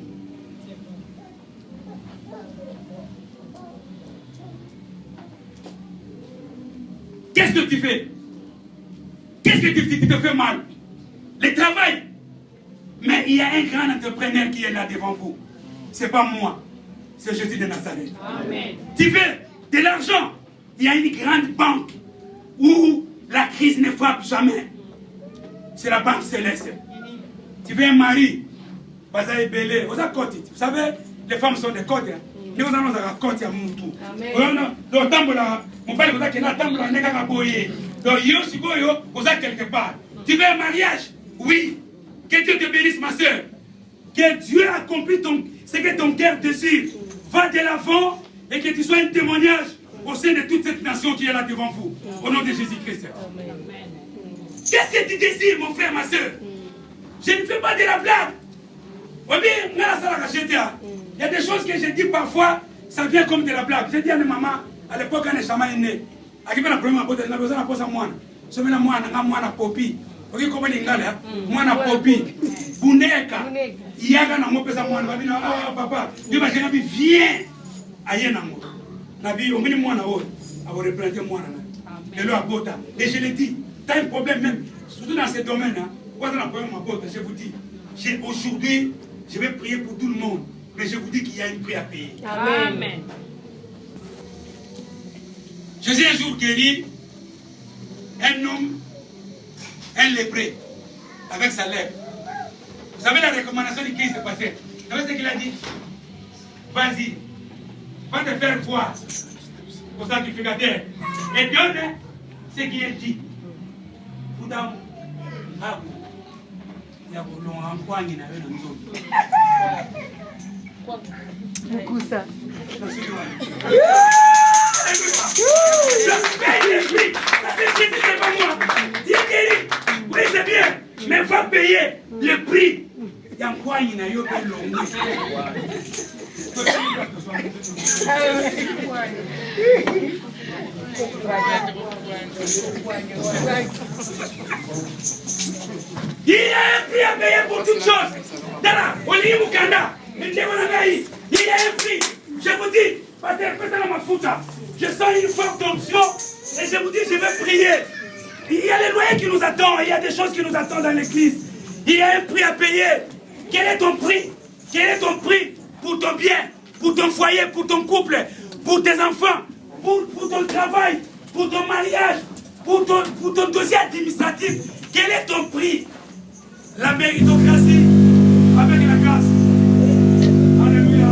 Qu'est-ce que tu fais? Qu'est-ce que tu te fais mal? Le travail. Mais il y a un grand entrepreneur qui est là devant vous. Ce n'est pas moi. C'est Jésus de Nazareth. Amen. Tu veux de l'argent. Il y a une grande banque où la crise ne frappe jamais. C'est la banque céleste. Tu veux un mari. Bazaï Belé. Vous savez, les femmes sont des côtes. Nous allons à la côte à Moutou. Donc, mon père vous a qu'il a tambour n'est qu'à boyer. Donc, yo, si vous êtes quelque part. Tu veux un mariage? Oui. Que Dieu te bénisse, ma soeur. Que Dieu accomplit ce que ton cœur désire. Va de l'avant et que tu sois un témoignage au sein de toute cette nation qui est là devant vous. Au nom de Jésus-Christ. Qu'est-ce que tu désires, mon frère, ma soeur? Je ne fais pas de la blague. Il y a des choses que je dis parfois, ça vient comme de la blague. J'ai dit à ma maman, à l'époque, quand les chamans est né, à qui m'a pris ma pote, il a besoin de poser moi. Je me la moi, na popi. Ok, comment il ngala? Moi na popi. Buneka. Yaga na mo pesa moi. Babi na papa. Dieu va gagner viens. Aïe na mo. Nabi, on vient moi na haut. À vous représenter moi na. De l'eau bota. Et je le dis, t'as un problème même, surtout dans ce domaine. Quoi dans la problème ma bota, je vous dis, aujourd'hui, je vais prier pour tout le monde. Mais je vous dis qu'il y a un prix à payer. Amen. Jésus un jour guérit un homme, un lépré, avec sa lèvre. Vous savez la recommandation de qui s'est passée? Vous savez ce qu'il a dit? Vas-y, va te faire voir au sacrificateur et donne ce qui est dit. Beaucoup ça. C'est pas moi. Dieu guérit. Oui, c'est bien. Mais va payer le prix. Il y a quoi il y a eu il y a un prix à payer pour toute chose. Dara, Oli Mukanda, il y a un prix. Je vous dis, parce que je sens une forte onction et je vous dis, je vais prier. Il y a les loyers qui nous attendent, il y a des choses qui nous attendent dans l'église. Il y a un prix à payer. Quel est ton prix? Quel est ton prix pour ton bien, pour ton foyer, pour ton couple, pour tes enfants, pour ton travail, pour ton mariage, pour ton dossier administratif? Quel est ton prix? La méritocratie avec la grâce. Alléluia.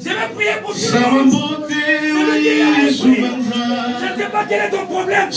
Je vais prier pour tout le monde. Je ne sais pas quel est ton problème.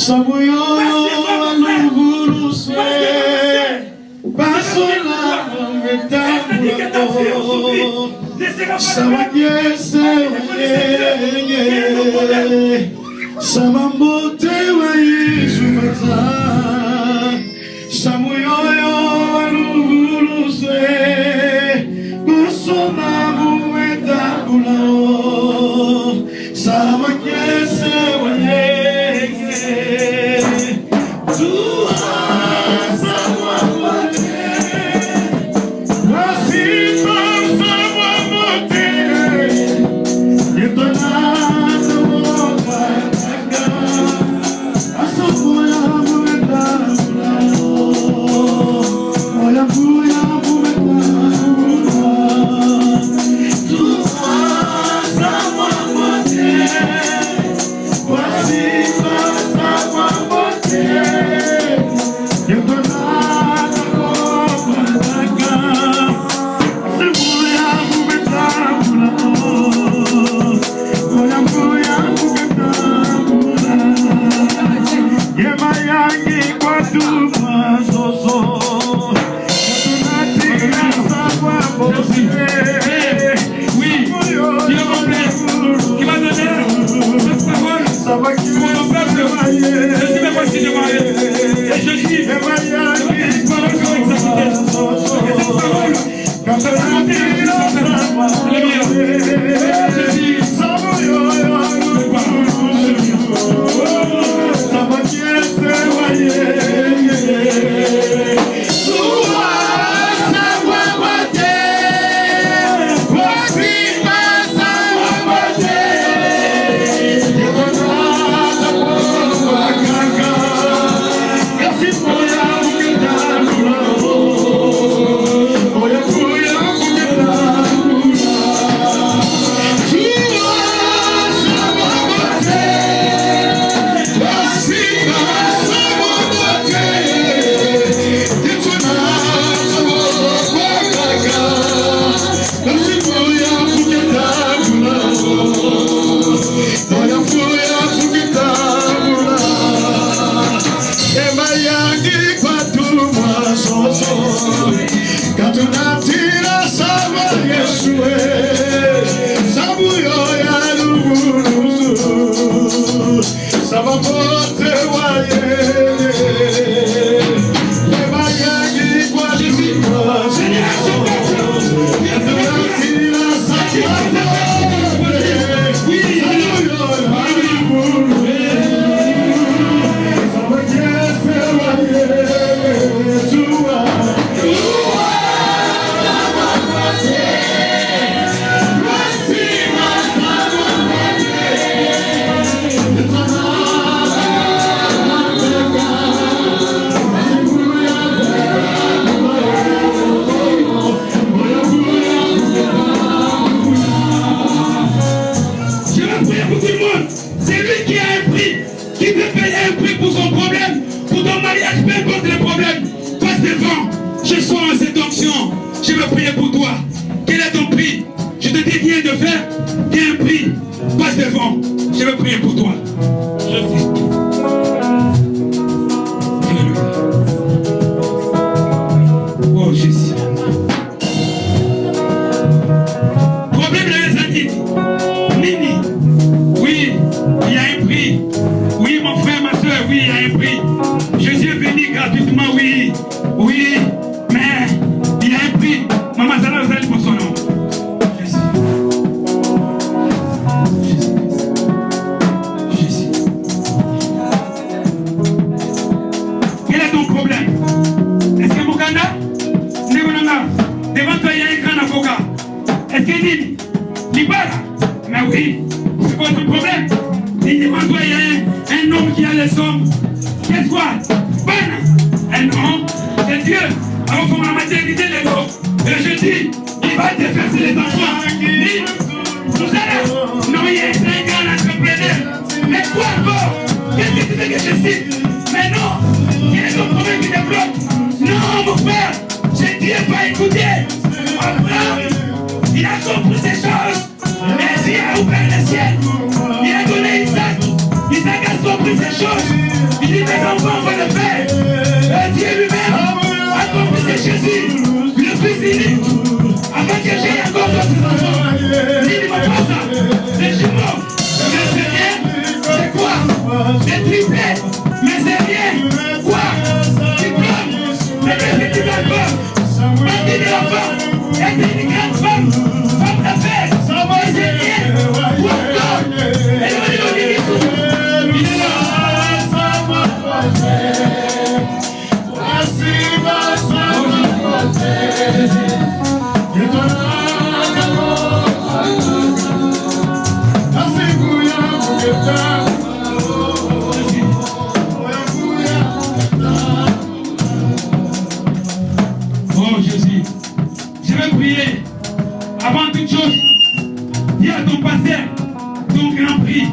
ton grand prix.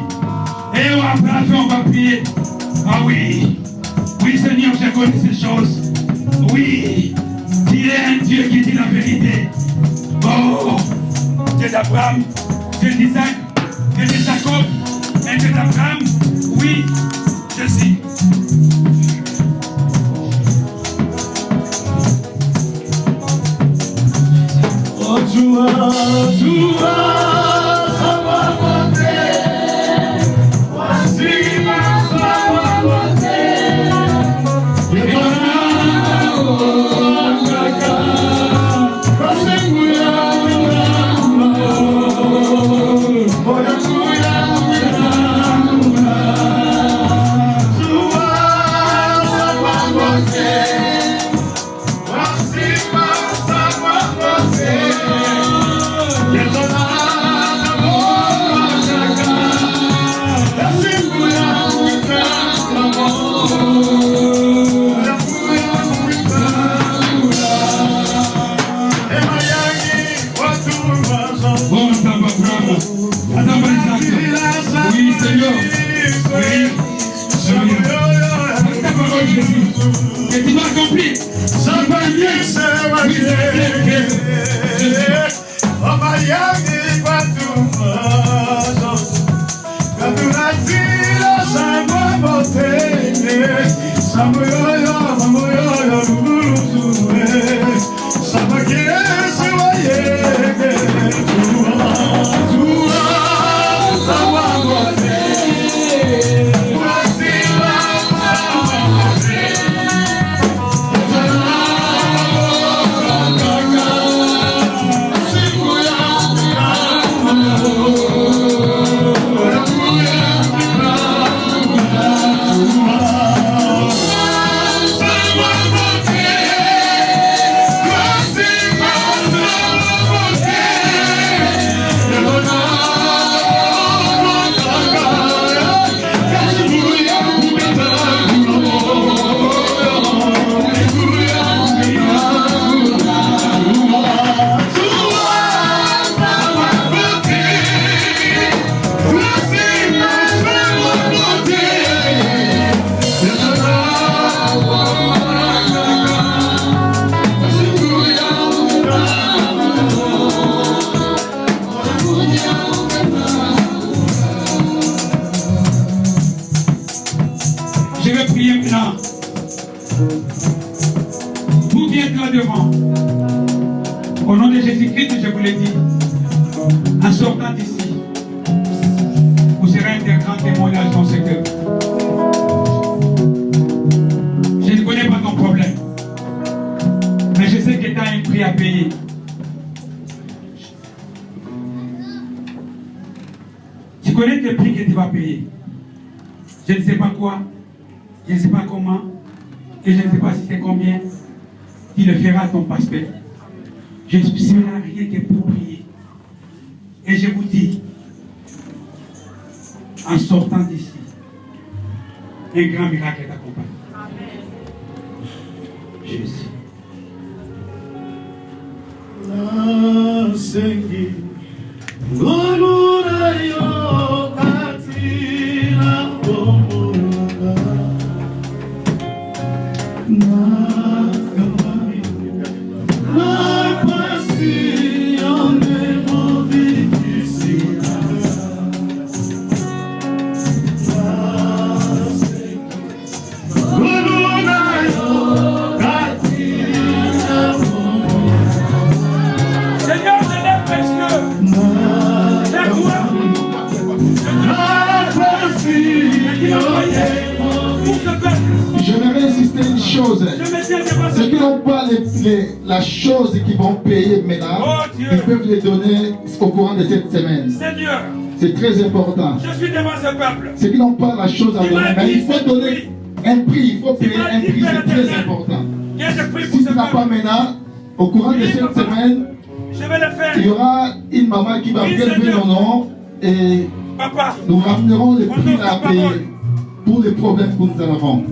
Et après la fin, on va prier. Ah oui. Oui, Seigneur, je connais ces choses. Oui. Tu es un Dieu qui dit la vérité. Oh, Dieu d'Abraham, Dieu d'Isaac, Dieu de Jacob, et Dieu d'Abraham. Oui, je suis. Oh, tu as, ça va monter. Voici ma volonté. Et ton amour, Oui, Seigneur. Oui, Seigneur. Ta parole, Jésus. Et tu m'as accompli. Ça va bien, oui, Je vais prier maintenant. Vous qui êtes là devant, au nom de Jésus-Christ, je vous l'ai dit, en sortant d'ici, vous serez un grand témoignage dans ce cœur. Je ne connais pas ton problème, mais je sais que tu as un prix à payer. Tu connais tes prix que tu vas payer. Je ne sais pas quoi, je ne sais pas comment, et je ne sais pas si c'est combien. Tu le feras à ton pasteur. Je ne suis là rien que pour prier. Et je vous dis, en sortant d'ici, un grand miracle t'accompagne. Jésus. Seigneur, je lève mes yeux. J'aimerais insister une chose. Ceux qui n'ont pas la chose qu'ils vont payer maintenant, ils peuvent les donner au courant de cette semaine. Seigneur, c'est très important. je suis devant ce peuple. Ceux qui n'ont pas la chose à donner, mais il faut donner un prix, il faut payer un prix, c'est très important. Si tu n'as pas maintenant, au courant de cette semaine, je vais le faire. il y aura une maman qui va prélever nos noms et Papa, nous ramenerons les prix à payer pour les problèmes que nous avons.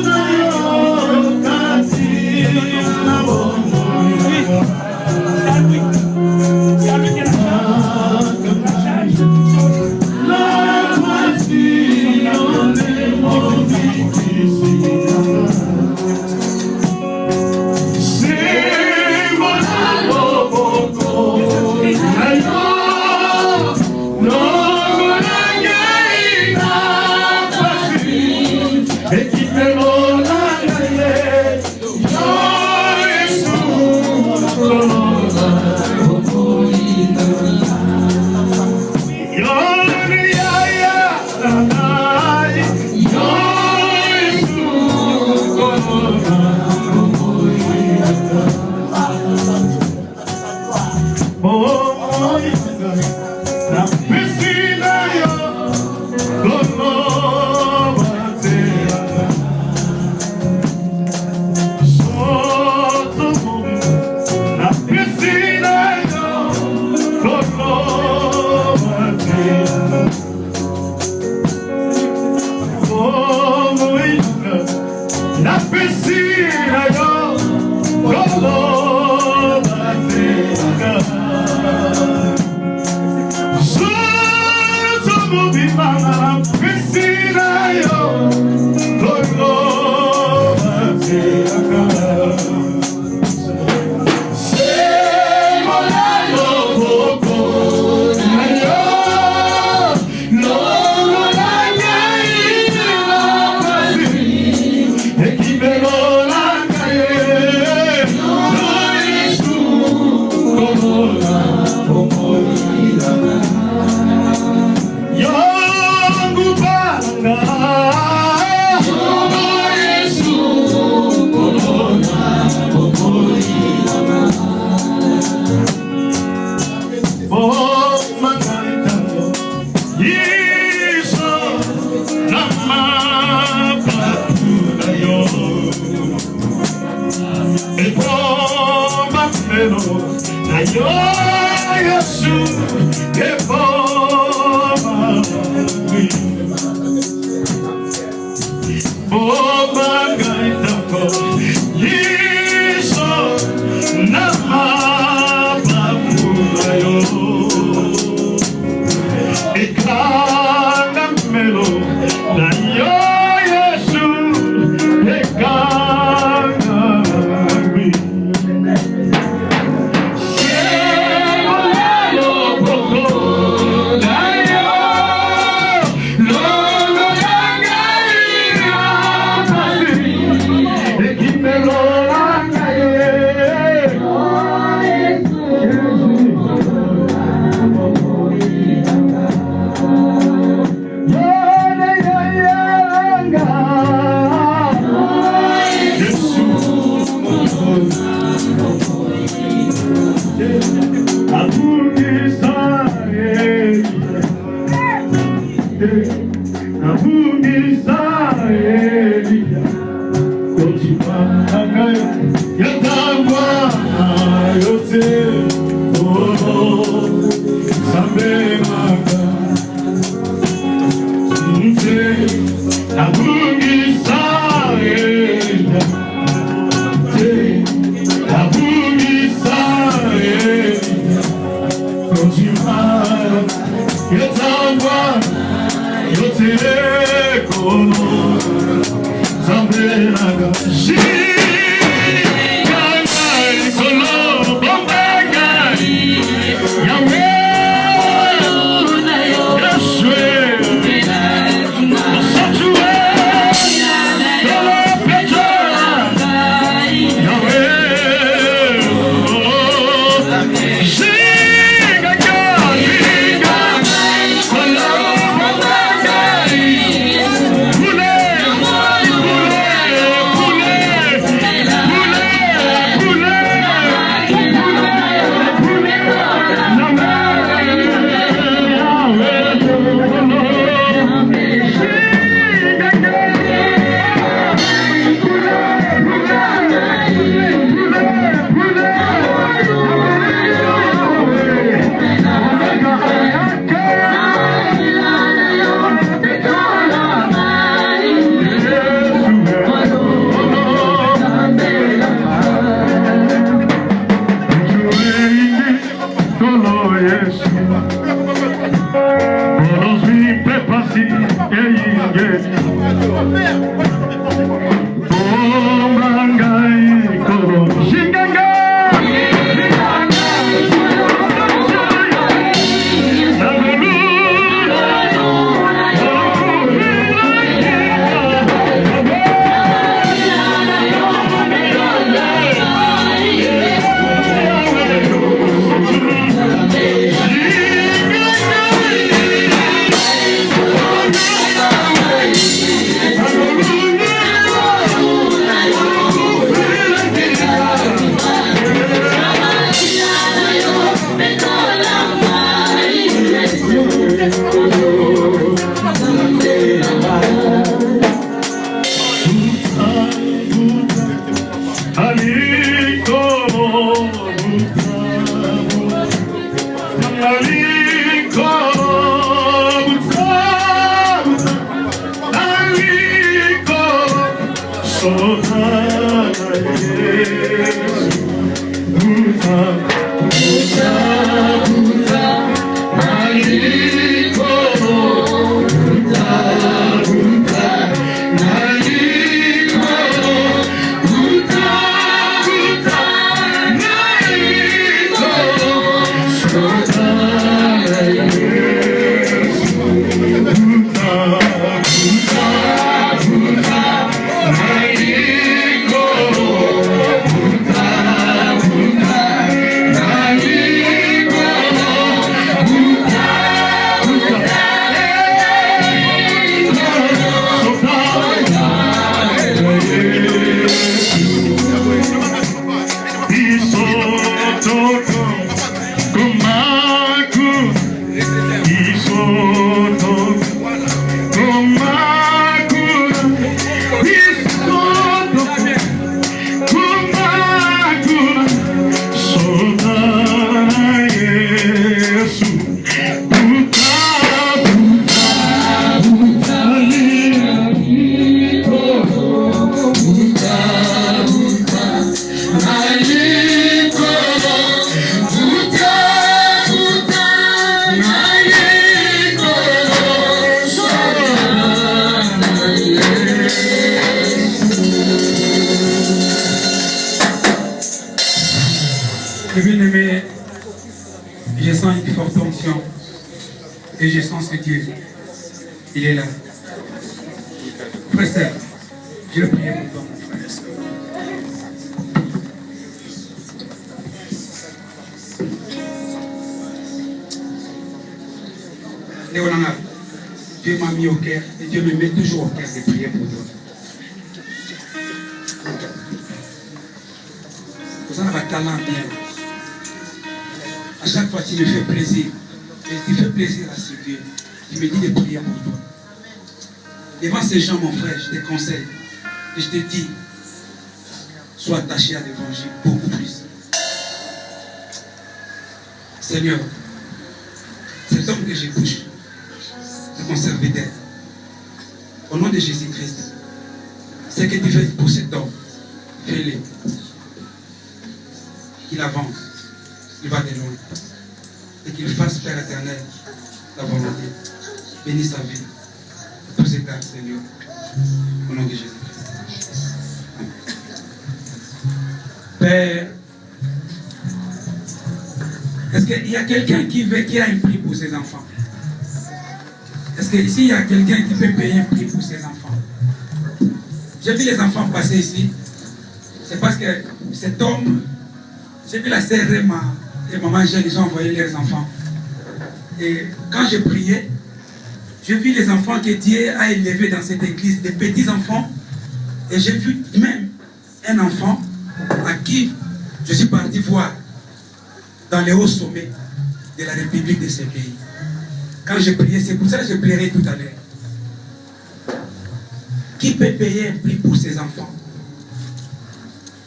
Senhor, e bomba meno na yo Yesu e bomba bomba gaita ko liso na mapa yo e kanga melo na yo Yesu e kanga mi Et bien aimé, je sens une forte tension. Et je sens ce Dieu. Il est là. Frère, je le prie pour toi, mon frère. Léonard, Dieu m'a mis au cœur et Dieu me met toujours au cœur de prier pour toi. Vous en avez un talent bien. À chaque fois, tu me fais plaisir. Et tu fais plaisir à ce Dieu. Tu me dis de prier pour toi. Devant ces gens, mon frère, je te conseille. Et je te dis, sois attaché à l'évangile beaucoup plus. Seigneur, cet homme que j'ai touché, c'est mon serviteur. Au nom de Jésus-Christ, ce que tu fais pour cet homme, fais-le. Qu'il avance, il va de loin. Et qu'il fasse, Père éternel, ta volonté. Bénis sa vie. Tous ces cas, Seigneur. Au nom de Jésus-Christ. Père, est-ce qu'il y a quelqu'un qui a un prix pour ses enfants? Est-ce qu'ici, il y a quelqu'un qui peut payer un prix pour ses enfants? J'ai vu les enfants passer ici. C'est parce que cet homme, j'ai vu la sœur et maman Jeanne, ils ont envoyé leurs enfants. Et quand j'ai prié, j'ai vu les enfants que Dieu a élevés dans cette église, des petits enfants. Et j'ai vu même un enfant à qui je suis parti voir dans les hauts sommets de la République de ce pays. Quand j'ai prié, c'est pour ça que je plairai tout à l'heure. Qui peut payer un prix pour ses enfants?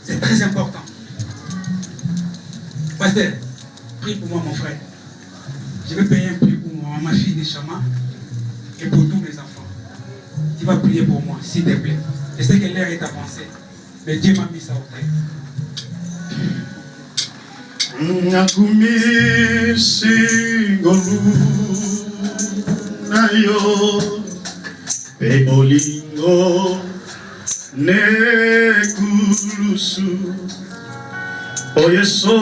C'est très important. Pasteur, prie pour moi, mon frère. Je vais payer un prix pour moi, ma fille de Chama et pour tous mes enfants. Tu vas prier pour moi, s'il te plaît. Je sais que l'heure est avancée, mais Dieu m'a mis ça au cœur. Nakumi singolu nayo peolingo nekulusu oyeso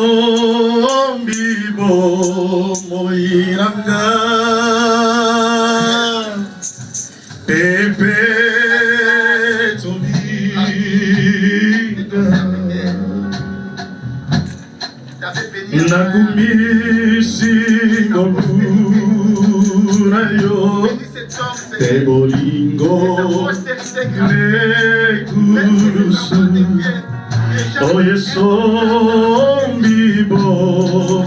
mbibo moiranga pepe tolinga nakumisi ngolura yo te bolingo nekulusu oye sombi bo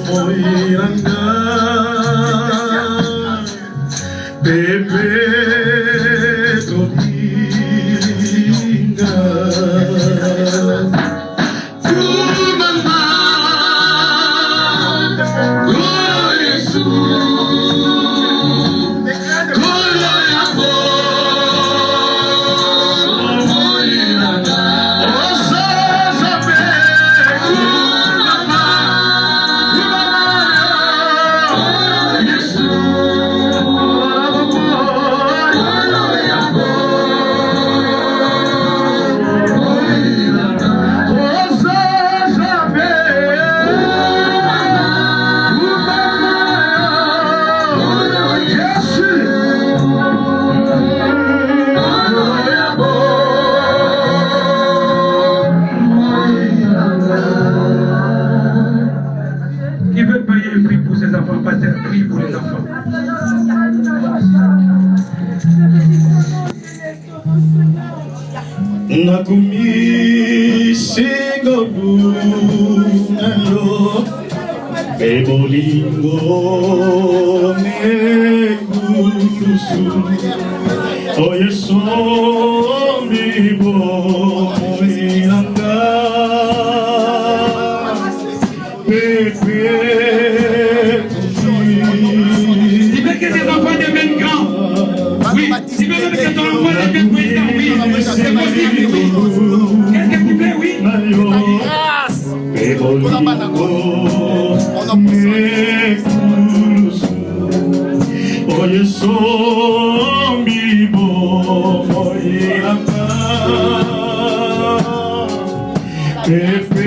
moiranga pepe tolinga Nakumi singoluna yo bebolingo nekulusu oye sombi bo moiranga pepe. Tu veux que tes enfants deviennent grands? Oui. Tu veux que ton enfant devienne président? Oui. C'est possible, oui. Qu'est-ce que tu fais? Oui. Grâce. Oye sombi bo moiranga pepe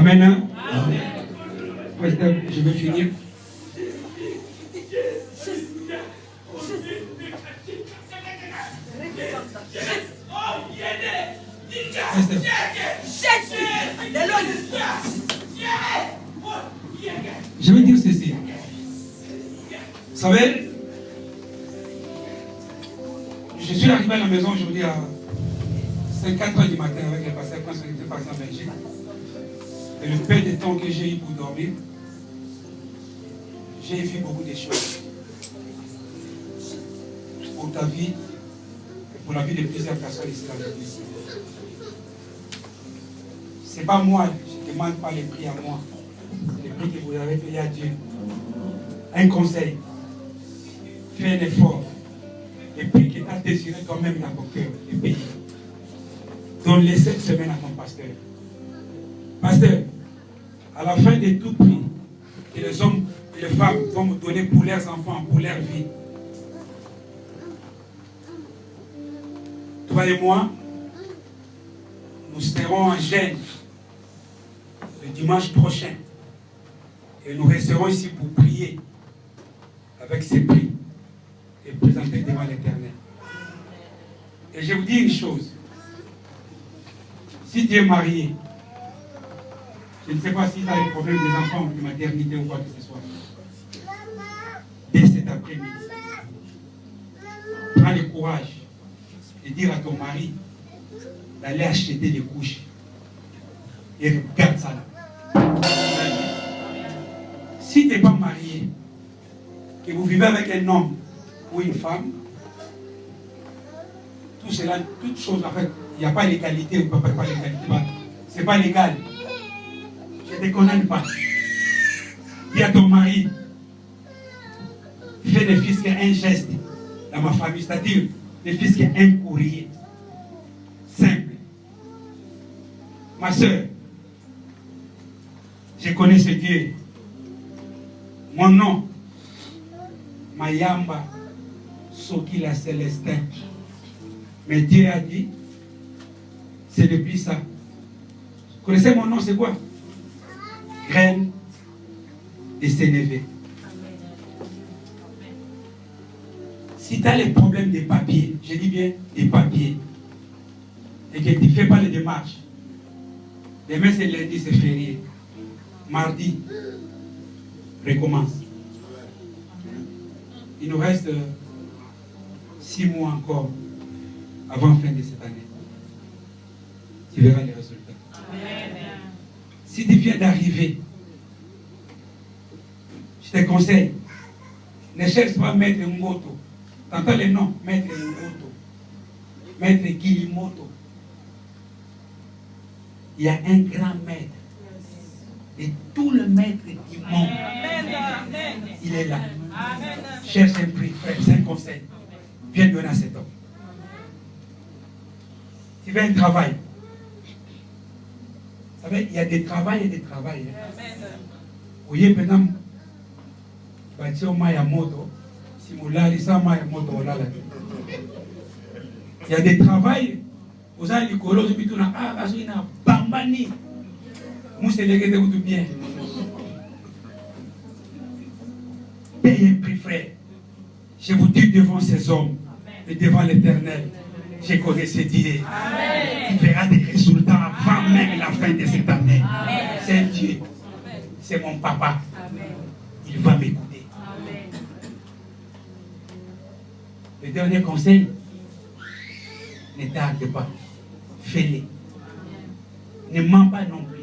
Amen. Pasteur, je vais finir. Je vais dire ceci. Vous savez, je suis arrivé à la maison aujourd'hui à 4h du matin avec le pasteur quand on était parti en Belgique. Et le peu de temps que j'ai eu pour dormir, j'ai vu beaucoup de choses. Pour ta vie et pour la vie de plusieurs personnes ici dans l'église. Ce n'est pas moi, je ne demande pas les prix à moi. Les prix que vous avez payés à Dieu. Un conseil. Fais un effort Et puis qui t'a désiré toi-même dans ton cœur, le pays. Donne-les cette semaine à ton pasteur. Pasteur, à la fin de tout prix que les hommes et les femmes vont me donner pour leurs enfants, pour leur vie, toi et moi, nous serons en jeûne le dimanche prochain. Et nous resterons ici pour prier avec ces prix et présenter devant l'Éternel. Et je vous dis une chose. Si tu es marié, je ne sais pas si tu as des problèmes des enfants, de maternité ou quoi que ce soit, dès cet après-midi, prends le courage de dire à ton mari d'aller acheter des couches. Et regarde ça là. Si tu n'es pas marié, que vous vivez avec un homme ou une femme, tout cela, toutes choses, en fait, il n'y a pas l'égalité ou pas l'égalité. Ce n'est pas légal. Je ne te connais pas. Dis à ton mari, fais ne fût qu'un geste dans ma famille, c'est-à-dire ne fût qu'un courrier. Simple. Ma soeur, je connais ce Dieu. Mon nom, Mayamba Sokila Célestin. Mais Dieu a dit, c'est depuis ça. Vous connaissez mon nom, c'est quoi? Graine de Sénévé. Si tu as les problèmes des papiers, je dis bien des papiers, et que tu ne fais pas les démarches, demain c'est lundi, c'est férié. Mardi, recommence. Il nous reste 6 mois encore avant la fin de cette année. Tu verras les résultats. Amen. Si tu viens d'arriver, je te conseille, ne cherche pas Maître Ngoto. T'entends le nom? Maître Ngoto. Maître Kilimoto. Il y a un grand maître. Et tout le maître du monde, il est là. Cherche un prix, frère, c'est un conseil. Viens donner à cet homme. Tu veux un travail. Vous savez, il y a des travails et des travails. Vous voyez, maintenant, il y a des travails. Vous avez du colo, vous avez bambani. Bien. Payez un prix, frère. Je vous dis devant ces hommes et devant l'Éternel, je connais ce Dieu. Il verra des résultats avant même la fin de cette année. C'est Dieu. C'est mon papa. Il va m'écouter. Le dernier conseil, ne tarde pas. Fais-les. Ne mens pas non plus.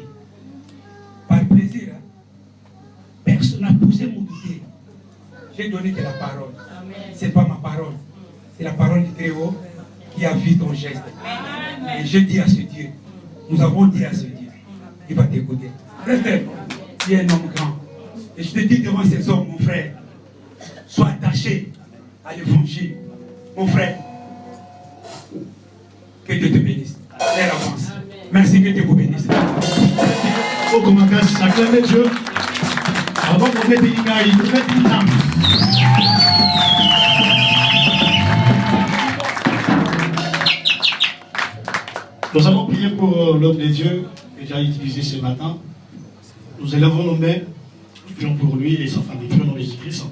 Par plaisir, hein? Personne n'a poussé mon douter. J'ai donné que la parole. Ce n'est pas ma parole. C'est la parole du Très-Haut qui a vu ton geste. Et je dis à ce Dieu, nous avons dit à ce Dieu, il va t'écouter. Reste, tu es un homme grand. Et je te dis devant ces hommes, mon frère, sois attaché à l'évangile. Mon frère, que Dieu te bénisse. Elle avance. Merci, que Dieu vous bénisse. Faut qu'on m'accorde acclamer Dieu. Avant qu'on mette une gaille, il faut mettre une âme. Nous allons prier pour l'homme de Dieu que j'ai utilisé ce matin. Nous élevons nos mains, nous prions pour lui et sa famille. Prions dans Jésus-Christ.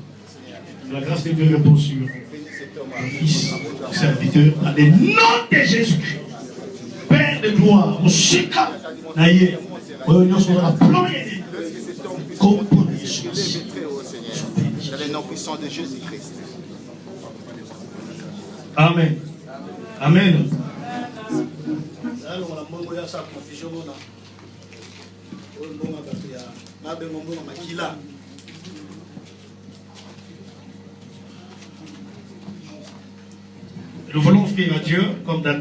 Que la grâce de Dieu repose sur le Fils, le serviteur, dans le nom de Jésus-Christ. Père de gloire, mon chika, naïe, réunion sur la première. Comme pour Jésus. Dans le nom puissant de Jésus-Christ. Amen. Amen. Nous voulons offrir à Dieu comme